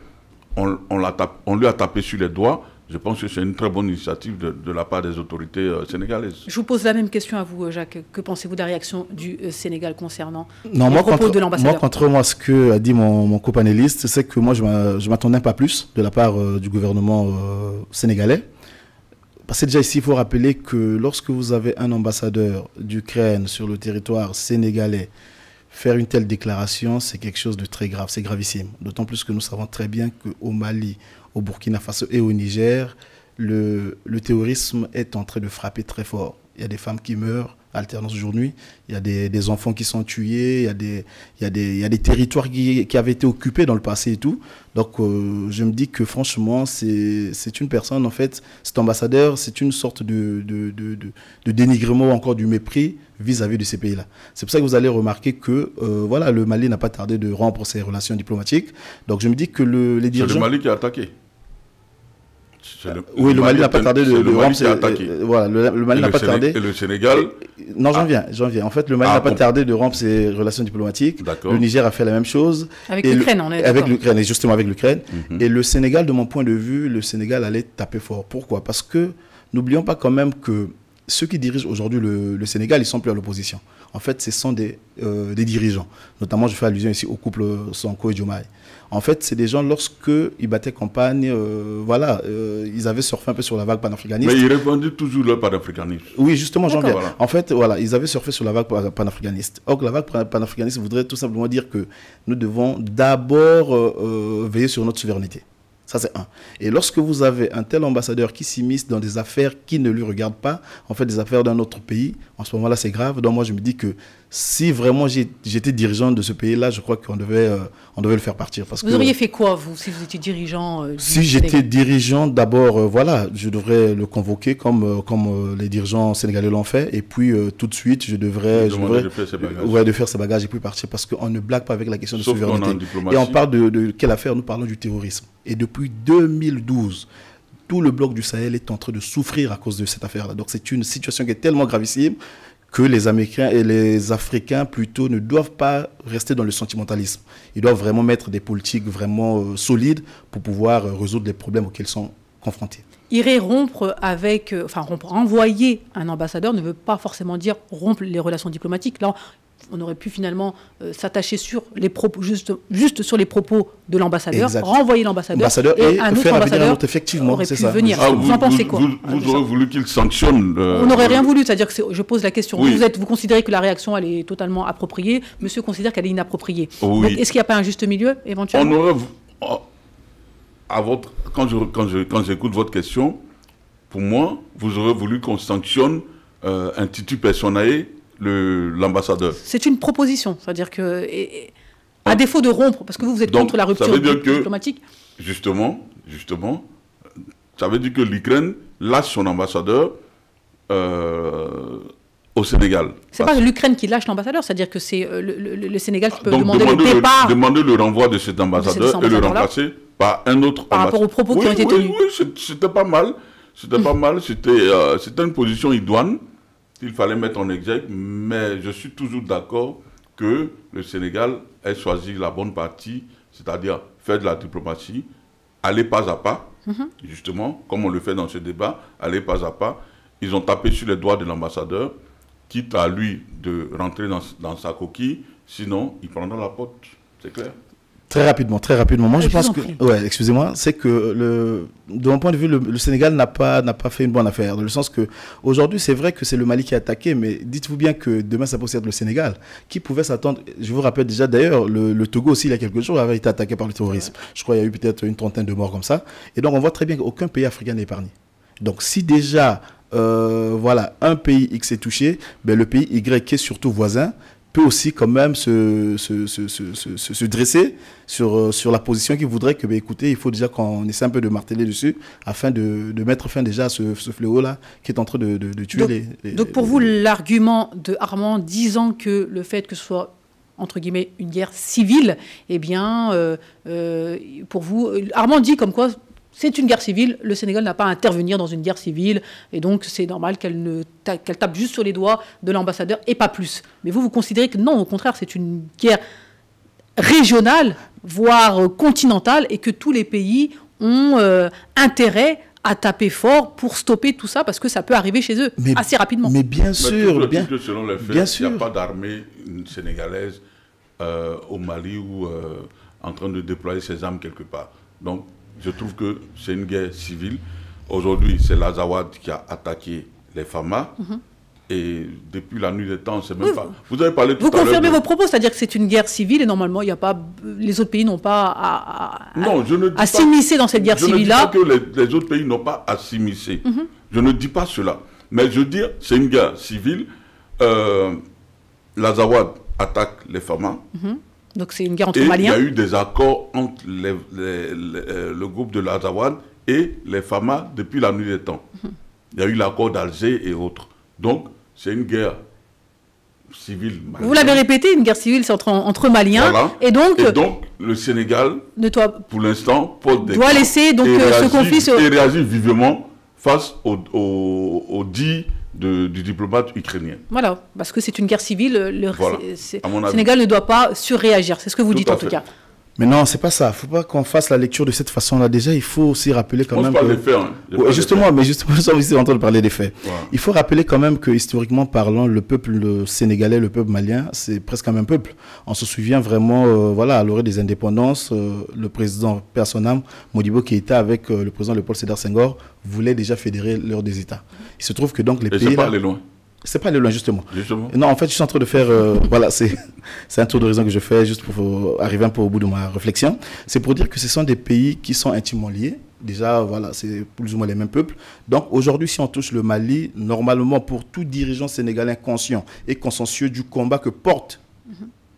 on lui a tapé sur les doigts. Je pense que c'est une très bonne initiative de la part des autorités sénégalaises. Je vous pose la même question à vous, Jacques. Que pensez-vous de la réaction du Sénégal concernant les propos de l'ambassadeur? Moi, contrairement à ce que a dit mon copanéliste, c'est que moi, je ne m'attendais pas plus de la part du gouvernement sénégalais. Parce que déjà ici, il faut rappeler que lorsque vous avez un ambassadeur d'Ukraine sur le territoire sénégalais, faire une telle déclaration, c'est quelque chose de très grave, c'est gravissime. D'autant plus que nous savons très bien qu'au Mali, au Burkina Faso et au Niger, le terrorisme est en train de frapper très fort. Il y a des femmes qui meurent, alternance jour-nuit, il y a des enfants qui sont tués, il y a des territoires qui avaient été occupés dans le passé et tout. Donc je me dis que franchement, c'est une personne, en fait, cet ambassadeur, c'est une sorte de dénigrement, encore du mépris vis-à-vis de ces pays-là. C'est pour ça que vous allez remarquer que voilà, le Mali n'a pas tardé de rompre ses relations diplomatiques. Donc je me dis que les dirigeants... C'est le Mali qui a attaqué. Oui, le Mali n'a pas tardé de rompre. Voilà, le Mali n'a pas tardé. Et le Sénégal. Non, j'en viens. En fait, le Mali n'a pas tardé de rompre ses relations diplomatiques. Le Niger a fait la même chose. Avec l'Ukraine, on est d'accord. Avec l'Ukraine, et justement avec l'Ukraine. Et le Sénégal, de mon point de vue, le Sénégal allait taper fort. Pourquoi? Parce que n'oublions pas quand même que ceux qui dirigent aujourd'hui le Sénégal, ils sont plus à l'opposition. En fait, ce sont des dirigeants. Notamment, je fais allusion ici au couple Sonko et Diomaye. En fait, c'est des gens, lorsqu'ils battaient campagne, ils avaient surfé un peu sur la vague panafricaniste. Mais ils répondaient toujours le panafricanisme. Oui, justement, j'en viens. Voilà. En fait, voilà, ils avaient surfé sur la vague panafricaniste. Or, la vague panafricaniste voudrait tout simplement dire que nous devons d'abord veiller sur notre souveraineté. Ça, c'est un. Et lorsque vous avez un tel ambassadeur qui s'immisce dans des affaires qui ne lui regardent pas, en fait, des affaires d'un autre pays, en ce moment-là, c'est grave. Donc, moi, je me dis que si vraiment j'étais dirigeant de ce pays-là, je crois qu'on devait le faire partir. Parce vous auriez fait quoi, vous, si vous étiez dirigeant Si j'étais dirigeant, d'abord, je devrais le convoquer comme les dirigeants sénégalais l'ont fait. Et puis, tout de suite, je devrais de faire ses bagages et puis partir. Parce qu'on ne blague pas avec la question de souveraineté. Et on parle de quelle affaire? Nous parlons du terrorisme. Et depuis 2012, tout le bloc du Sahel est en train de souffrir à cause de cette affaire-là. Donc c'est une situation qui est tellement gravissime que les Américains et les Africains plutôt ne doivent pas rester dans le sentimentalisme. Ils doivent vraiment mettre des politiques vraiment solides pour pouvoir résoudre les problèmes auxquels ils sont confrontés. Envoyer un ambassadeur ne veut pas forcément dire rompre les relations diplomatiques. Là, on aurait pu finalement s'attacher sur les propos, juste sur les propos de l'ambassadeur, renvoyer l'ambassadeur et un autre ambassadeur effectivement, aurait pu venir. Vous en pensez quoi? Vous aurez voulu qu'il sanctionne On n'aurait rien voulu, c'est-à-dire que je pose la question. Oui. Vous considérez que la réaction elle est totalement appropriée, monsieur considère qu'elle est inappropriée. Oui. Donc, est-ce qu'il n'y a pas un juste milieu éventuellement? Quand j'écoute votre question, pour moi, vous aurez voulu qu'on sanctionne un titu personae l'ambassadeur. C'est une proposition, c'est-à-dire que, à défaut de rompre, parce que vous êtes contre la rupture diplomatique. Justement, ça veut dire que l'Ukraine lâche son ambassadeur au Sénégal. C'est pas l'Ukraine qui lâche l'ambassadeur, c'est-à-dire que c'est le Sénégal qui peut demander le départ. Demander le renvoi de cet ambassadeur et le remplacer par un autre ambassadeur. Par rapport aux propos qui ont été tenus. Oui, c'était pas mal. C'était une position idoine qu'il fallait mettre en exergue, mais je suis toujours d'accord que le Sénégal ait choisi la bonne partie, c'est-à-dire faire de la diplomatie, aller pas à pas, justement, comme on le fait dans ce débat, aller pas à pas. Ils ont tapé sur les doigts de l'ambassadeur, quitte à lui de rentrer dans sa coquille, sinon il prendra la porte, c'est clair. Très rapidement. Moi, je pense que, excusez-moi, c'est que de mon point de vue, le Sénégal n'a pas fait une bonne affaire. Dans le sens que, aujourd'hui, c'est vrai que c'est le Mali qui a attaqué, mais dites-vous bien que demain, ça peut être le Sénégal. Qui pouvait s'attendre? Je vous rappelle déjà, d'ailleurs, le Togo aussi, il y a quelques jours, avait été attaqué par le terrorisme. Je crois qu'il y a eu peut-être une trentaine de morts comme ça. Et donc, on voit très bien qu'aucun pays africain n'est épargné. Donc, si déjà, un pays X est touché, le pays Y, qui est surtout voisin, peut aussi quand même se dresser sur la position qui voudrait que, écoutez, il faut déjà qu'on essaie un peu de marteler dessus afin de mettre fin déjà à ce fléau-là qui est en train de tuer donc pour vous, l'argument de Armand disant que le fait que ce soit, entre guillemets, une guerre civile, pour vous, Armand dit comme quoi c'est une guerre civile, le Sénégal n'a pas à intervenir dans une guerre civile, et donc c'est normal qu'elle tape juste sur les doigts de l'ambassadeur et pas plus. Mais vous considérez que non, au contraire, c'est une guerre régionale, voire continentale, et que tous les pays ont intérêt à taper fort pour stopper tout ça, parce que ça peut arriver chez eux assez rapidement. Mais bien sûr, selon les faits, il n'y a pas d'armée sénégalaise au Mali ou en train de déployer ses armes quelque part. Donc, je trouve que c'est une guerre civile. Aujourd'hui, c'est l'Azawad qui a attaqué les Fama. Et depuis la nuit des temps, c'est même pas... Vous avez parlé tout à l'heure... Vous confirmez vos propos, c'est-à-dire que c'est une guerre civile et normalement, il y a pas... les autres pays n'ont pas à s'immiscer dans cette guerre civile-là. Je ne dis pas que les autres pays n'ont pas à s'immiscer. Je ne dis pas cela. Mais je veux dire, c'est une guerre civile. L'Azawad attaque les Fama. Donc c'est une guerre entre Maliens. Il y a eu des accords entre le groupe de l'Azawad et les Fama depuis la nuit des temps. Il y a eu l'accord d'Alger et autres. Donc c'est une guerre civile malienne. Vous l'avez répété, une guerre civile, c'est entre Maliens. Voilà. Et donc, le Sénégal, pour l'instant, doit laisser donc, ce conflit... Et réagir vivement face aux dits du diplomate ukrainien. Voilà, parce que c'est une guerre civile, le Voilà. Sénégal ne doit pas surréagir, c'est ce que vous dites en tout cas. Mais non, c'est pas ça. Il ne faut pas qu'on fasse la lecture de cette façon-là. Déjà, il faut aussi rappeler quand même... Je parle des faits. Hein. Justement, nous sommes ici en train de parler des faits. Voilà. Il faut rappeler quand même que, historiquement parlant, le peuple sénégalais, le peuple malien, c'est presque un même peuple. On se souvient vraiment, à l'orée des indépendances, le président, père son âme, Modibo Keïta, avec le président Léopold Sédar Senghor, voulait déjà fédérer leurs deux États. Il se trouve que donc les pays... c'est pas aller loin. C'est pas aller loin, justement. Non, en fait, je suis en train de faire... c'est un tour d'horizon que je fais juste pour arriver un peu au bout de ma réflexion. C'est pour dire que ce sont des pays qui sont intimement liés. Déjà, c'est plus ou moins les mêmes peuples. Donc, aujourd'hui, si on touche le Mali, normalement, pour tout dirigeant sénégalais conscient et consciencieux du combat que porte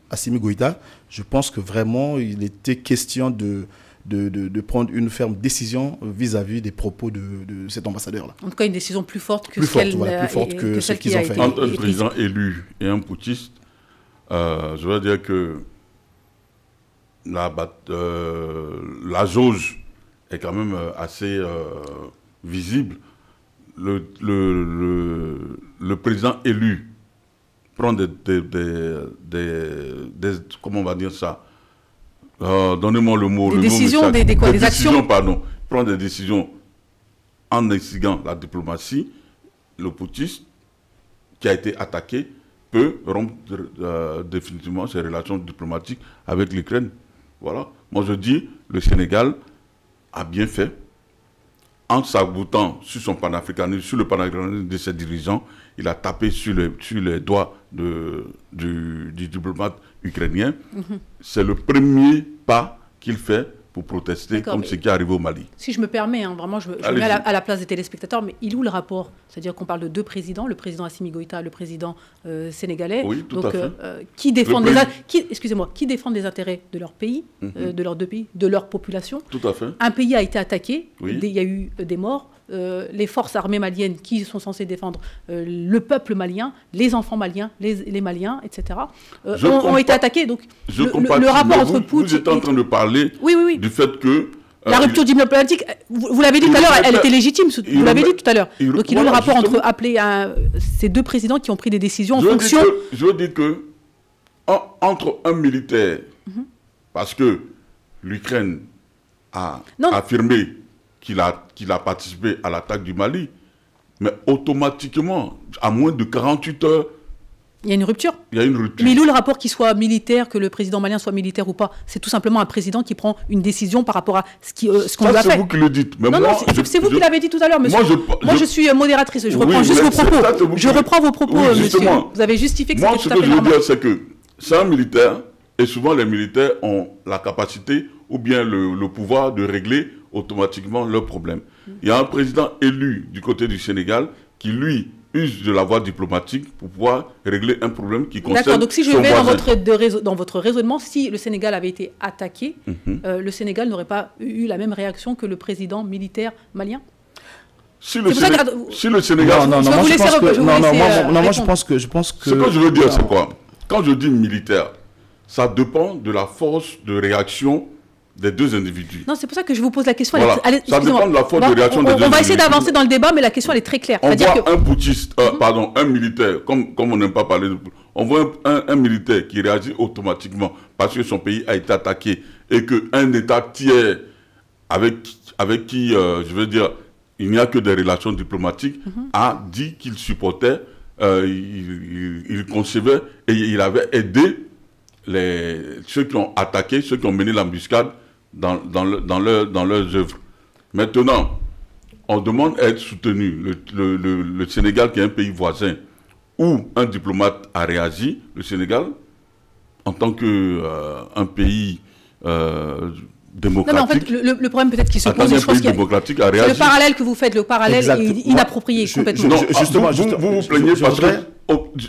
Assimi Goïta, je pense que vraiment, il était question de prendre une ferme décision vis-à-vis des propos de cet ambassadeur-là. En tout cas, une décision plus forte que plus forte que ce qu'ils ont fait. Entre un président élu et un putschiste, je veux dire que la jauge est quand même assez visible. Le président élu prend des comment on va dire ça, donnez-moi le mot. Des décisions, des actions. Pardon. Prendre des décisions en exiguant la diplomatie. Le putschiste qui a été attaqué peut rompre définitivement ses relations diplomatiques avec l'Ukraine. Voilà. Moi je dis, le Sénégal a bien fait en s'aboutant sur son panafricanisme, sur le panafricanisme de ses dirigeants. Il a tapé sur les doigts du diplomate ukrainien. C'est le premier pas qu'il fait pour protester contre ce qui est arrivé au Mali. Si je me permets, vraiment, je me mets à la place des téléspectateurs, mais il est où le rapport? C'est-à-dire qu'on parle de deux présidents, le président Assimi Goïta, le président sénégalais. Oui, tout à fait. Qui défendent les intérêts de leur pays, de leurs deux pays, de leur population. Tout à fait. Un pays a été attaqué, oui. Il y a eu des morts. Les forces armées maliennes qui sont censées défendre le peuple malien, les enfants maliens, les Maliens, etc., ont été attaqués. Donc, le rapport entre Poutine... Vous êtes en train de parler du fait que... la rupture diplomatique, vous l'avez dit tout à l'heure, elle était légitime, vous l'avez dit tout à l'heure. Donc il y a le rapport entre ces deux présidents qui ont pris des décisions en fonction... Je veux dire que entre un militaire, parce que l'Ukraine a affirmé qu'il a participé à l'attaque du Mali, mais automatiquement, à moins de 48 heures... Il y a une rupture. Mais il est où le rapport qu'il soit militaire, que le président malien soit militaire ou pas? C'est tout simplement un président qui prend une décision par rapport à ce qu'on lui a fait. C'est vous qui le dites. Mais c'est vous qui l'avez dit tout à l'heure, monsieur. Moi, je suis modératrice. Je reprends juste vos propos. Je reprends vos propos, monsieur. Vous avez justifié que c'était tout à fait normal. Moi, ce que je veux dire, c'est que c'est un militaire, et souvent les militaires ont la capacité ou bien le pouvoir de régler automatiquement leurs problèmes. Il y a un président élu du côté du Sénégal qui, lui, use de la voie diplomatique pour pouvoir régler un problème qui concerne son voisin. D'accord, donc si je vais dans votre raisonnement, si le Sénégal avait été attaqué, le Sénégal n'aurait pas eu la même réaction que le président militaire malien? Si le Sénégal... Non, moi je pense que... Ce que je veux dire, c'est quoi? Quand je dis militaire, ça dépend de la force de réaction des deux individus. Non, c'est pour ça que je vous pose la question. Voilà. Ça dépend de la force de réaction des deux individus. On va essayer d'avancer dans le débat, mais la question elle est très claire. On voit un putschiste, un militaire, comme on n'aime pas parler de... On voit un militaire qui réagit automatiquement parce que son pays a été attaqué et qu'un État tiers avec qui, je veux dire, il n'y a que des relations diplomatiques, a dit qu'il supportait, il concevait et il avait aidé ceux qui ont attaqué, ceux qui ont mené l'embuscade dans leurs œuvres. Maintenant, on demande à être soutenu. Le Sénégal, qui est un pays voisin, où un diplomate a réagi, le Sénégal, en tant qu'un pays démocratique... Non, en fait, le problème peut-être qui se pose, je pense qu'il le parallèle que vous faites, le parallèle est inapproprié complètement. Justement, vous vous plaignez parce que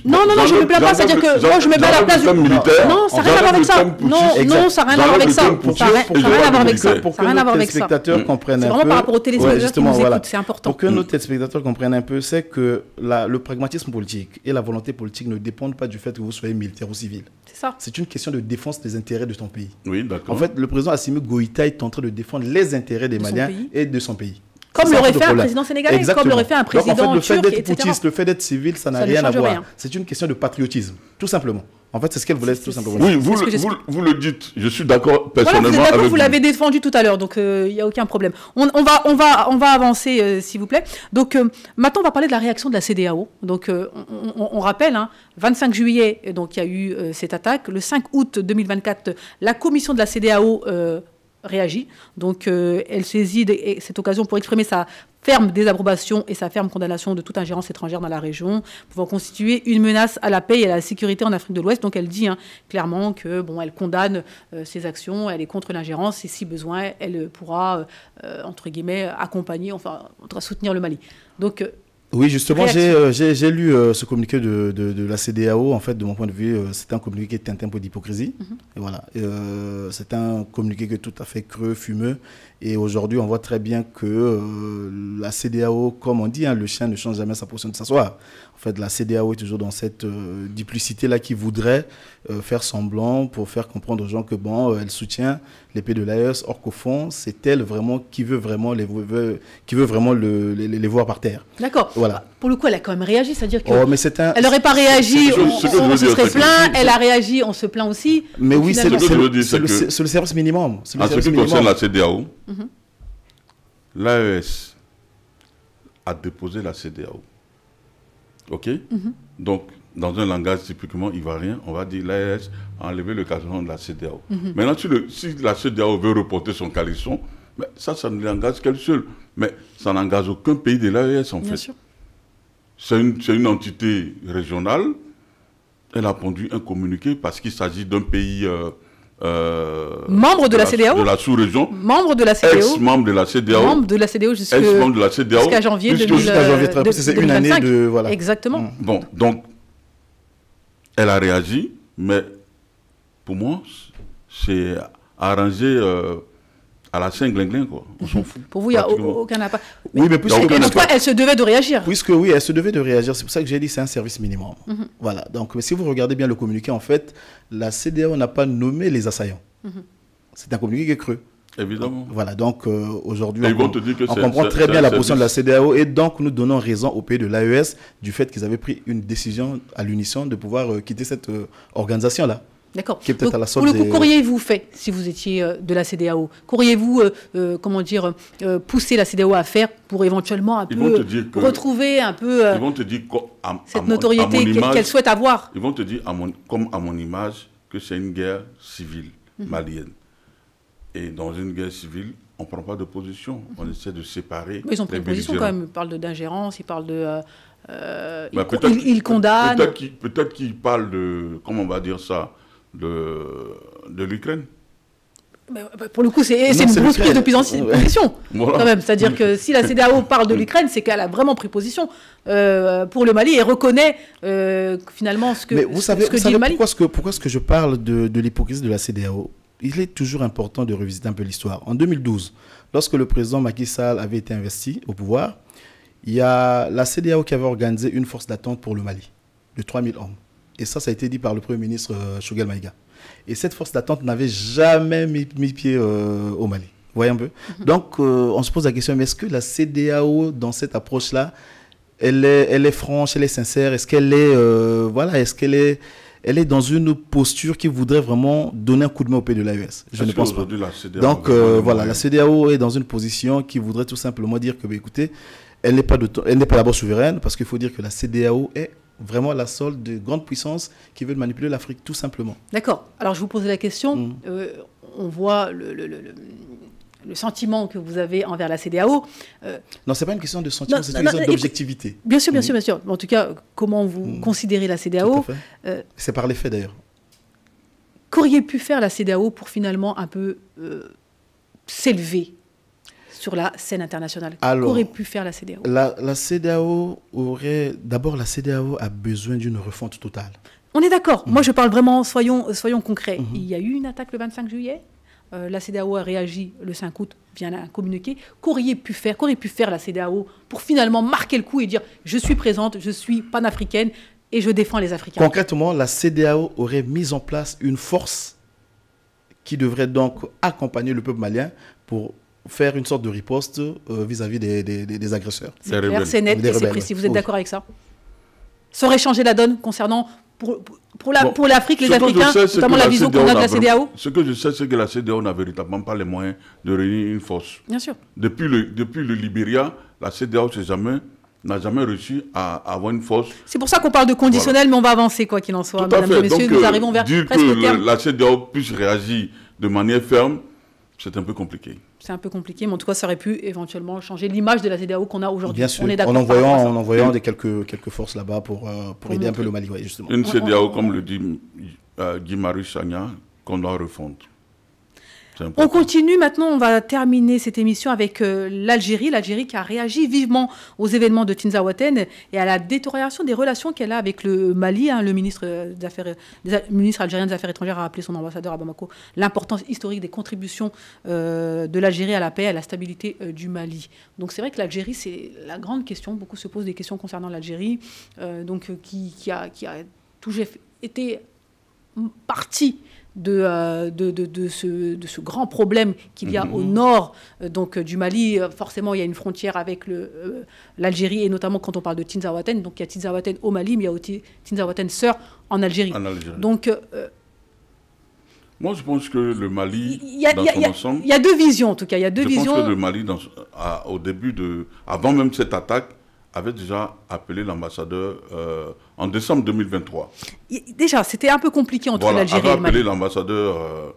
Non, je ne me plains pas, c'est-à-dire que moi je me mets à la place du militaire. Non, ça n'a rien à voir avec ça. Non, ça n'a rien à voir avec ça. Ça n'a rien à voir avec ça. Pour que nos téléspectateurs comprennent un peu. C'est vraiment par rapport aux téléspectateurs qui nous écoutent, c'est important. Pour que nos téléspectateurs comprennent un peu, c'est que le pragmatisme politique et la volonté politique ne dépendent pas du fait que vous soyez militaire ou civil. C'est ça. C'est une question de défense des intérêts de ton pays. Oui, d'accord. En fait, le président Assimi Goïta est en train de défendre les intérêts des Maliens et de son pays. Comme l'aurait fait un président sénégalais, comme l'aurait fait un président turc, le fait d'être poutiste, le fait d'être civil, ça n'a rien à voir. C'est une question de patriotisme, tout simplement. En fait, c'est ce qu'elle voulait tout simplement dire. Oui, vous le dites. Je suis d'accord personnellement avec vous. Vous L'avez défendu tout à l'heure, donc il n'y a aucun problème. On va avancer, s'il vous plaît. Donc maintenant, on va parler de la réaction de la CEDEAO. Donc on rappelle, 25 juillet, donc il y a eu cette attaque. Le 5 août 2024, la commission de la CEDEAO réagit. Donc, elle saisit cette occasion pour exprimer sa ferme désapprobation et sa ferme condamnation de toute ingérence étrangère dans la région, pouvant constituer une menace à la paix et à la sécurité en Afrique de l'Ouest. Donc, elle dit clairement que elle condamne ces actions, elle est contre l'ingérence et si besoin, elle pourra entre guillemets accompagner, enfin, soutenir le Mali. Donc oui, justement, j'ai lu ce communiqué de la CEDEAO. En fait, de mon point de vue, c'est un communiqué qui était un peu d'hypocrisie. Et voilà, c'est un communiqué qui est tout à fait creux, fumeux. Et aujourd'hui, on voit très bien que la CEDEAO, comme on dit, le chien ne change jamais sa position de s'asseoir. En fait, la CEDEAO est toujours dans cette duplicité-là qui voudrait faire semblant pour faire comprendre aux gens que bon, elle soutient l'épée de l'AES, or qu'au fond, c'est elle vraiment qui veut vraiment les voir par terre. D'accord. Voilà. Pour le coup, elle a quand même réagi, c'est-à-dire que elle n'aurait pas réagi, on se serait plaint. Elle a réagi, on se plaint aussi. Mais oui, c'est le service minimum. En ce qui concerne la CEDEAO, l'AES a déposé la CEDEAO. OK? Donc, dans un langage typiquement ivoirien, on va dire l'AES a enlevé le caleçon de la CEDEAO. Maintenant, si la CEDEAO veut reporter son caleçon, mais ça ne l'engage qu'elle seule. Mais ça n'engage aucun pays de l'AES, en fait. Sûr. C'est une entité régionale. Elle a pondu un communiqué parce qu'il s'agit d'un pays... membre de la CEDEAO, de la sous-région, membre de la CEDEAO, ex-membre de la CEDEAO, membre de la CEDEAO jusqu'à janvier 2025. C'est une année de... Voilà. Exactement. Bon, donc, elle a réagi, mais pour moi, c'est arrangé à la Saint-Glinglin, quoi. On s'en fout. Pour vous, il n'y a aucun impact. Oui, mais pourquoi elle se devait de réagir? Puisque oui, elle se devait de réagir. C'est pour ça que j'ai dit c'est un service minimum. Voilà. Donc, si vous regardez bien le communiqué, en fait, la CEDEAO n'a pas nommé les assaillants. C'est un communiqué qui est creux. Évidemment. Voilà. Donc, aujourd'hui, on comprend très bien la position de la CEDEAO et donc nous donnons raison au pays de l'AES du fait qu'ils avaient pris une décision à l'unisson de pouvoir quitter cette organisation-là. D'accord. Pour le coup, qu'auriez-vous fait si vous étiez de la CEDEAO? Qu'auriez-vous, poussé la CEDEAO à faire pour éventuellement retrouver un peu ils vont te dire cette notoriété qu'elle souhaite avoir? Ils vont te dire, comme à mon image, que c'est une guerre civile malienne. Et dans une guerre civile, on ne prend pas de position. On essaie de séparer. Mais ils ont pris une position quand même. Ils parlent d'ingérence, ils parlent de... ils condamnent. Peut-être qu'ils parlent de... Comment on va dire ça? De l'Ukraine. Pour le coup, c'est une grosse prise de position, voilà. Quand même. C'est-à-dire que si la CEDEAO parle de l'Ukraine, c'est qu'elle a vraiment pris position pour le Mali et reconnaît finalement ce que, mais vous savez, dit le Mali. Pourquoi est-ce que je parle de l'hypocrisie de la CEDEAO? Il est toujours important de revisiter un peu l'histoire. En 2012, lorsque le président Macky Sall avait été investi au pouvoir, il y a la CEDEAO qui avait organisé une force d'attente pour le Mali de 3000 hommes. Et ça a été dit par le Premier ministre Choguel Maïga. Et cette force d'attente n'avait jamais mis pied au Mali. Vous voyez un peu? Donc, on se pose la question, mais est-ce que la CEDEAO, dans cette approche-là, elle est franche, elle est sincère? Est-ce qu'elle est, elle est dans une posture qui voudrait vraiment donner un coup de main au pays de l'AES? Je ne pense pas. Donc, la CEDEAO est dans une position qui voudrait tout simplement dire que, écoutez, elle n'est pas d'abord souveraine, parce qu'il faut dire que la CEDEAO est vraiment la solde de grandes puissances qui veulent manipuler l'Afrique, tout simplement. D'accord. Alors, je vous pose la question. On voit le sentiment que vous avez envers la CEDEAO. Non, ce n'est pas une question de sentiment, c'est une question d'objectivité. Bien sûr, bien sûr. En tout cas, comment vous considérez la CEDEAO? C'est par les faits, d'ailleurs. Qu'aurait pu faire la CEDEAO pour finalement un peu s'élever sur la scène internationale. Alors, qu'aurait pu faire la CEDEAO? La CEDEAO aurait... D'abord, la CEDEAO a besoin d'une refonte totale. On est d'accord. Moi, je parle vraiment, soyons concrets. Il y a eu une attaque le 25 juillet. La CEDEAO a réagi le 5 août via un communiqué. Qu'aurait pu faire la CEDEAO pour finalement marquer le coup et dire « je suis présente, je suis panafricaine et je défends les Africains ». Concrètement, la CEDEAO aurait mis en place une force qui devrait donc accompagner le peuple malien pour faire une sorte de riposte vis-à-vis des agresseurs. C'est clair, c'est net et c'est précis. Vous êtes d'accord avec ça? Ça aurait changé la donne concernant, pour l'Afrique, les Africains, notamment la vision qu'on a de la CEDEAO? Ce que je sais, c'est que la CEDEAO n'a véritablement pas les moyens de réunir une force. Bien sûr. Depuis le Libéria, la CEDEAO n'a jamais réussi à avoir une force. C'est pour ça qu'on parle de conditionnel, mais on va avancer quoi qu'il en soit. Tout à Mesdames et fait. messieurs, Donc, nous arrivons vers dire presque au que terme. la CEDEAO puisse réagir de manière ferme, c'est un peu compliqué. C'est un peu compliqué, mais en tout cas, ça aurait pu éventuellement changer l'image de la CEDEAO qu'on a aujourd'hui. Bien sûr, on est d'accord en envoyant quelques forces là-bas pour aider un peu le Mali, ouais, justement. Une CEDEAO, comme le dit Guy-Marius Sagna, qu'on doit refondre. On continue maintenant, on va terminer cette émission avec l'Algérie. L'Algérie qui a réagi vivement aux événements de Tinzaouaten et à la détérioration des relations qu'elle a avec le Mali. Le ministre algérien des Affaires étrangères a appelé son ambassadeur à Bamako l'importance historique des contributions de l'Algérie à la paix et à la stabilité du Mali. Donc c'est vrai que l'Algérie, c'est la grande question. Beaucoup se posent des questions concernant l'Algérie, qui a toujours été partie de ce grand problème qu'il y a au nord du Mali. Forcément, il y a une frontière avec l'Algérie, et notamment quand on parle de Tinzaouaten. Donc, il y a Tinzaouaten au Mali, mais il y a aussi Tinzaouaten sœur en Algérie. Donc, moi, je pense que le Mali, dans son ensemble... Il y a deux visions, en tout cas. Il y a deux visions. Je pense que le Mali, avant même cette attaque, avait déjà appelé l'ambassadeur en décembre 2023. Déjà, c'était un peu compliqué entre l'Algérie et le Mali. Avait appelé l'ambassadeur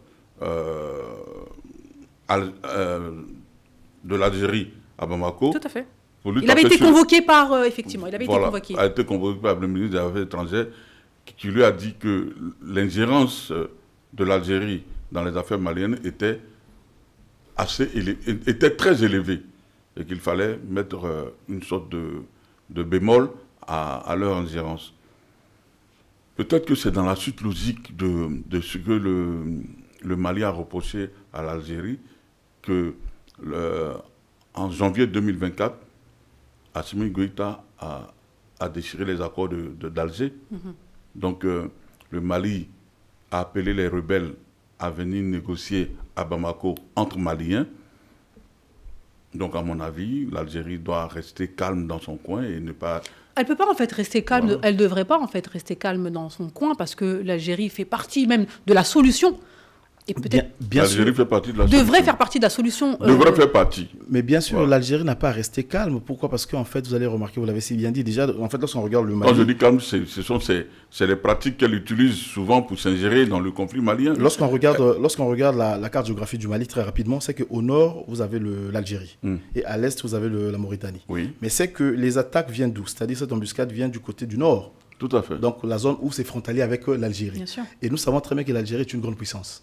de l'Algérie à Bamako. Tout à fait. Il avait été convoqué par... effectivement, il avait été convoqué. Il a été convoqué par le ministre des Affaires étrangères qui lui a dit que l'ingérence de l'Algérie dans les affaires maliennes était très élevée, et qu'il fallait mettre une sorte de bémol à leur ingérence. Peut-être que c'est dans la suite logique de ce que le Mali a reproché à l'Algérie, que en janvier 2024, Assimi Goïta a déchiré les accords d'Alger. Donc le Mali a appelé les rebelles à venir négocier à Bamako entre Maliens. Donc, à mon avis, l'Algérie doit rester calme dans son coin et ne pas... Elle ne peut pas en fait rester calme, voilà. Elle ne devrait pas en fait rester calme dans son coin, parce que l'Algérie fait partie même de la solution. Et peut-être l'Algérie fait partie de la solution. Devrait faire partie de la solution. Devrait faire partie. Mais bien sûr, voilà. L'Algérie n'a pas à rester calme. Pourquoi? Parce qu'en fait, vous allez remarquer, vous l'avez si bien dit déjà, en fait, lorsqu'on regarde le Mali... Quand je dis calme, c'est les pratiques qu'elle utilise souvent pour s'ingérer dans le conflit malien. Lorsqu'on regarde la carte géographique du Mali très rapidement, c'est qu'au nord, vous avez l'Algérie. Et à l'est, vous avez la Mauritanie. Oui. Mais c'est que les attaques viennent d'où? C'est-à-dire cette embuscade vient du côté du nord. Tout à fait. Donc la zone où c'est frontalier avec l'Algérie. Et nous savons très bien que l'Algérie est une grande puissance.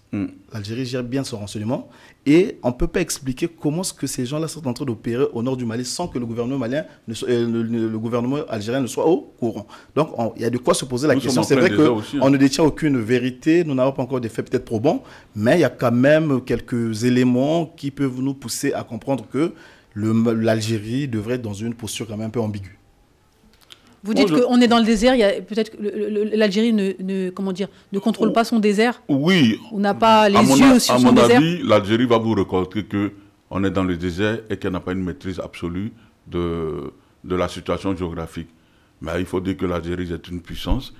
L'Algérie gère bien son renseignement. Et on ne peut pas expliquer comment est-ce que ces gens-là sont en train d'opérer au nord du Mali sans que le gouvernement malien, le gouvernement algérien ne soit au courant. Donc il y a de quoi se poser la question. C'est vrai qu'on ne détient aucune vérité, nous n'avons pas encore des faits peut-être probants, mais il y a quand même quelques éléments qui peuvent nous pousser à comprendre que l'Algérie devrait être dans une posture quand même un peu ambiguë. Vous dites qu'on est dans le désert, peut-être que l'Algérie ne contrôle pas son désert. Oui. On n'a pas les yeux sur son désert. À mon avis, l'Algérie va vous reconnaître qu'on est dans le désert et qu'elle n'a pas une maîtrise absolue de la situation géographique. Mais il faut dire que l'Algérie est une puissance.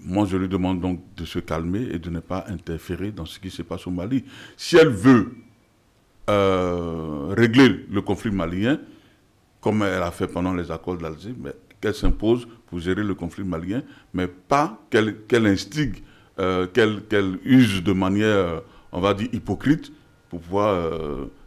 Moi, je lui demande donc de se calmer et de ne pas interférer dans ce qui se passe au Mali. Si elle veut régler le conflit malien, comme elle a fait pendant les accords d'Alger, qu'elle s'impose pour gérer le conflit malien, mais pas qu'elle instigue, qu'elle use de manière, on va dire, hypocrite pour pouvoir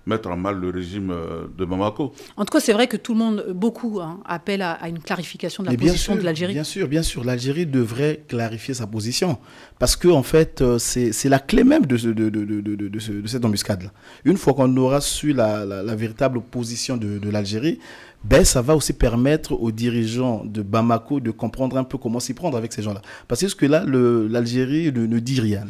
mettre en mal le régime de Bamako. En tout cas, c'est vrai que tout le monde, beaucoup, appellent à une clarification de la position de l'Algérie. Bien sûr, l'Algérie devrait clarifier sa position. Parce que, en fait, c'est la clé même de cette embuscade-là. Une fois qu'on aura su la véritable position de l'Algérie, ben, ça va aussi permettre aux dirigeants de Bamako de comprendre un peu comment s'y prendre avec ces gens-là. Parce que là, l'Algérie ne dit rien.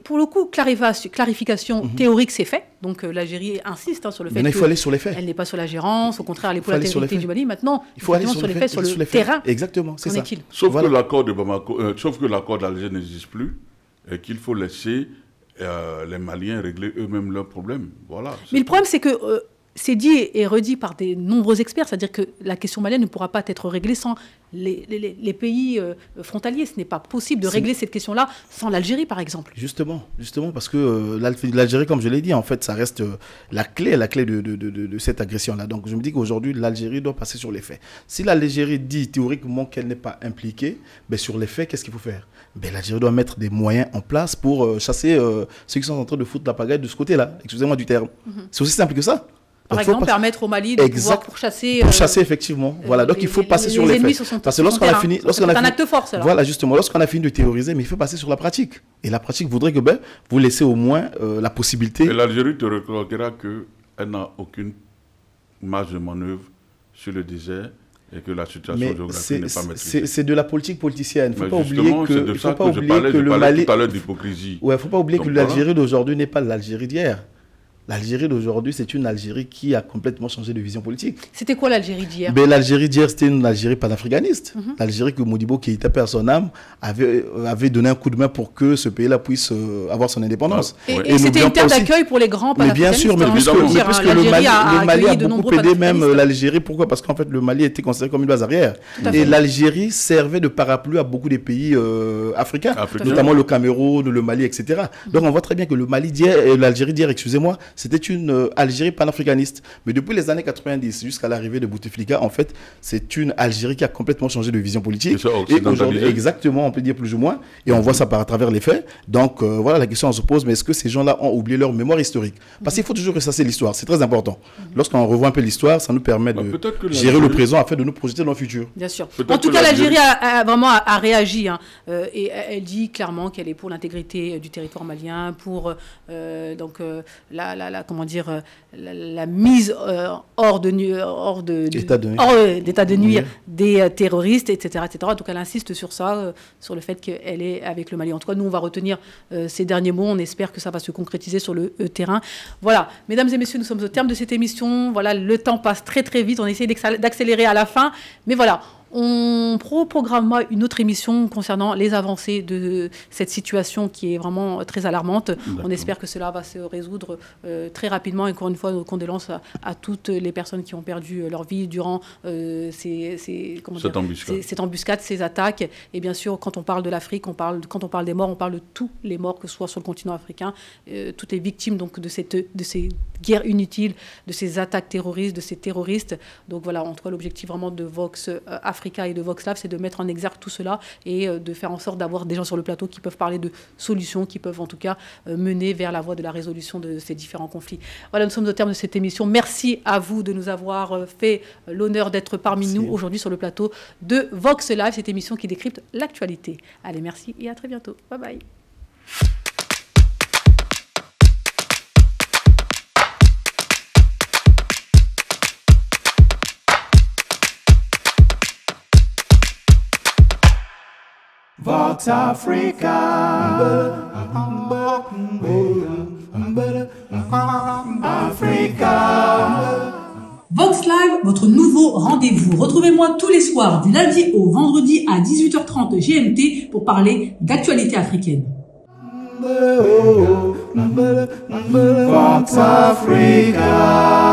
Pour le coup, clarification théorique, c'est fait. Donc l'Algérie insiste sur le fait il faut aller sur les faits. Elle n'est pas sur la gérance, au contraire, elle est pour l'intégrité du Mali. Maintenant, il faut aller sur les faits, sur le terrain. Exactement, c'est ça. Sauf que l'accord de Bamako, sauf que l'accord d'Alger n'existe plus et qu'il faut laisser les Maliens régler eux-mêmes leurs problèmes. Voilà. Mais le problème, c'est que c'est dit et redit par de nombreux experts, c'est-à-dire que la question malienne ne pourra pas être réglée sans les pays frontaliers. Ce n'est pas possible de régler cette question-là sans l'Algérie, par exemple. Justement, parce que l'Algérie, comme je l'ai dit, en fait, ça reste la clé de cette agression-là. Donc, je me dis qu'aujourd'hui, l'Algérie doit passer sur les faits. Si l'Algérie dit théoriquement qu'elle n'est pas impliquée, ben, sur les faits, qu'est-ce qu'il faut faire? Ben, l'Algérie doit mettre des moyens en place pour chasser ceux qui sont en train de foutre la pagaille de ce côté-là. Excusez-moi du terme. C'est aussi simple que ça. Par exemple, permettre au Mali de pouvoir pourchasser... Pourchasser, effectivement. Voilà, donc il faut passer sur les faits. Parce que lorsqu'on a fini... C'est un acte de force, alors. Voilà, justement, lorsqu'on a fini de théoriser, mais il faut passer sur la pratique. Et la pratique voudrait que vous laissez au moins la possibilité... Et l'Algérie te reconnaîtra qu'elle n'a aucune marge de manœuvre sur le désert et que la situation géographique n'est pas maîtrisée. C'est de la politique politicienne. Il ne faut pas oublier que le Mali... tout à l'heure d'hypocrisie. Ouais, il ne faut pas oublier que l'Algérie d'aujourd'hui n'est pas l'Algérie d'hier. L'Algérie d'aujourd'hui, c'est une Algérie qui a complètement changé de vision politique. C'était quoi l'Algérie d'hier? L'Algérie d'hier, c'était une Algérie panafricaniste. L'Algérie que Modibo Keïta, père son âme, avait donné un coup de main pour que ce pays-là puisse avoir son indépendance. Et c'était une terre d'accueil pour les grands panafricanistes. Mais bien sûr, mais puisque le Mali a beaucoup aidé même l'Algérie. Pourquoi? Parce qu'en fait, le Mali était considéré comme une base arrière. Et l'Algérie servait de parapluie à beaucoup des pays africains, notamment le Cameroun, le Mali, etc. Donc on voit très bien que l'Algérie d'hier, excusez-moi, c'était une Algérie panafricaniste. Mais depuis les années 90 jusqu'à l'arrivée de Bouteflika, en fait, c'est une Algérie qui a complètement changé de vision politique. Et aujourd'hui, exactement, on peut dire plus ou moins. Et on voit ça à travers les faits. Donc voilà, la question se pose, mais est-ce que ces gens-là ont oublié leur mémoire historique? Parce qu'il faut toujours ressasser l'histoire. C'est très important. Lorsqu'on revoit un peu l'histoire, ça nous permet de gérer le présent afin de nous projeter dans le futur. Bien sûr. En tout cas, l'Algérie a vraiment réagi. Et elle dit clairement qu'elle est pour l'intégrité du territoire malien, pour la mise hors d'état de nuire des terroristes, etc., etc. Donc elle insiste sur ça, sur le fait qu'elle est avec le Mali. En tout cas, nous, on va retenir ces derniers mots. On espère que ça va se concrétiser sur le terrain. Voilà, mesdames et messieurs, nous sommes au terme de cette émission. Voilà, le temps passe très très vite. On essaie d'accélérer à la fin. Mais voilà, on programmera une autre émission concernant les avancées de cette situation qui est vraiment très alarmante. On espère que cela va se résoudre très rapidement. Et encore une fois, nos condoléances à toutes les personnes qui ont perdu leur vie durant cette embuscade, ces attaques. Et bien sûr, quand on parle de l'Afrique, quand on parle des morts, on parle de tous les morts, que ce soit sur le continent africain, toutes les victimes donc, de ces guerres inutiles, de ces attaques terroristes, de ces terroristes. Donc voilà, en tout cas, l'objectif vraiment de Vox Africa et de Vox Lab, c'est de mettre en exergue tout cela et de faire en sorte d'avoir des gens sur le plateau qui peuvent parler de solutions, qui peuvent en tout cas mener vers la voie de la résolution de ces différents conflits. Voilà, nous sommes au terme de cette émission. Merci à vous de nous avoir fait l'honneur d'être parmi nous aujourd'hui sur le plateau de Vox Live, cette émission qui décrypte l'actualité. Allez, merci et à très bientôt. Bye bye. Vox Africa. Vox Live, votre nouveau rendez-vous. Retrouvez-moi tous les soirs du lundi au vendredi à 18h30 GMT pour parler d'actualité africaine. Vox Africa.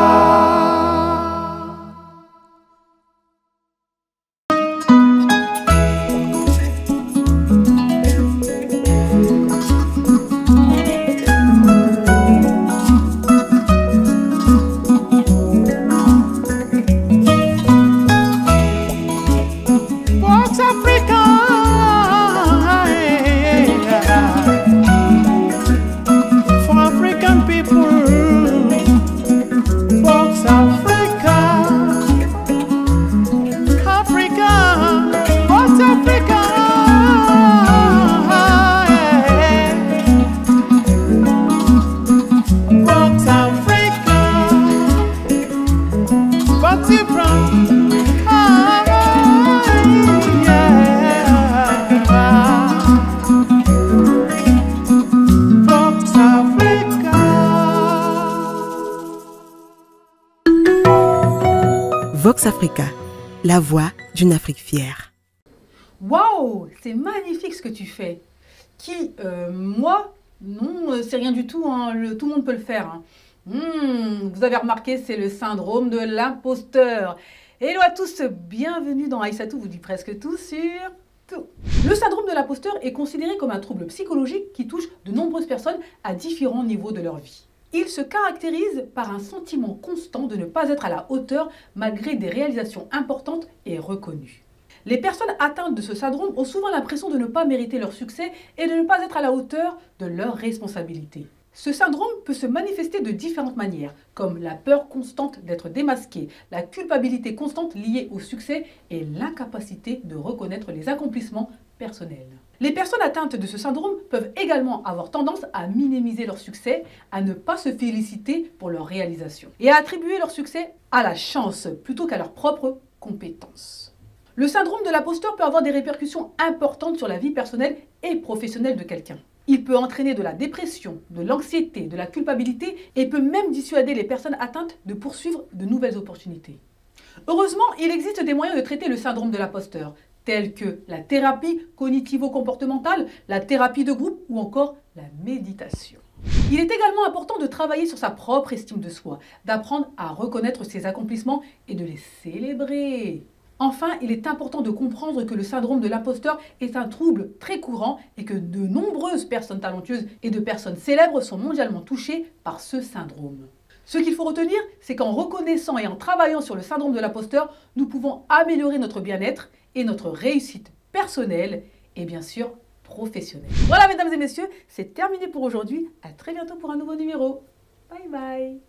Vox Africa, la voix d'une Afrique fière. Waouh, c'est magnifique ce que tu fais. Moi, non, c'est rien du tout, hein, tout le monde peut le faire. Hein. Vous avez remarqué, c'est le syndrome de l'imposteur. Hello à tous, bienvenue dans Aïssatou vous dit presque tout sur tout. Le syndrome de l'imposteur est considéré comme un trouble psychologique qui touche de nombreuses personnes à différents niveaux de leur vie. Il se caractérise par un sentiment constant de ne pas être à la hauteur malgré des réalisations importantes et reconnues. Les personnes atteintes de ce syndrome ont souvent l'impression de ne pas mériter leur succès et de ne pas être à la hauteur de leurs responsabilités. Ce syndrome peut se manifester de différentes manières, comme la peur constante d'être démasqué, la culpabilité constante liée au succès et l'incapacité de reconnaître les accomplissements personnels. Les personnes atteintes de ce syndrome peuvent également avoir tendance à minimiser leur succès, à ne pas se féliciter pour leur réalisation et à attribuer leur succès à la chance plutôt qu'à leurs propres compétences. Le syndrome de l'imposteur peut avoir des répercussions importantes sur la vie personnelle et professionnelle de quelqu'un. Il peut entraîner de la dépression, de l'anxiété, de la culpabilité et peut même dissuader les personnes atteintes de poursuivre de nouvelles opportunités. Heureusement, il existe des moyens de traiter le syndrome de l'imposteur, tels que la thérapie cognitivo-comportementale, la thérapie de groupe ou encore la méditation. Il est également important de travailler sur sa propre estime de soi, d'apprendre à reconnaître ses accomplissements et de les célébrer. Enfin, il est important de comprendre que le syndrome de l'imposteur est un trouble très courant et que de nombreuses personnes talentueuses et de personnes célèbres sont mondialement touchées par ce syndrome. Ce qu'il faut retenir, c'est qu'en reconnaissant et en travaillant sur le syndrome de l'imposteur, nous pouvons améliorer notre bien-être et notre réussite personnelle et bien sûr professionnelle. Voilà mesdames et messieurs, c'est terminé pour aujourd'hui. À très bientôt pour un nouveau numéro. Bye bye.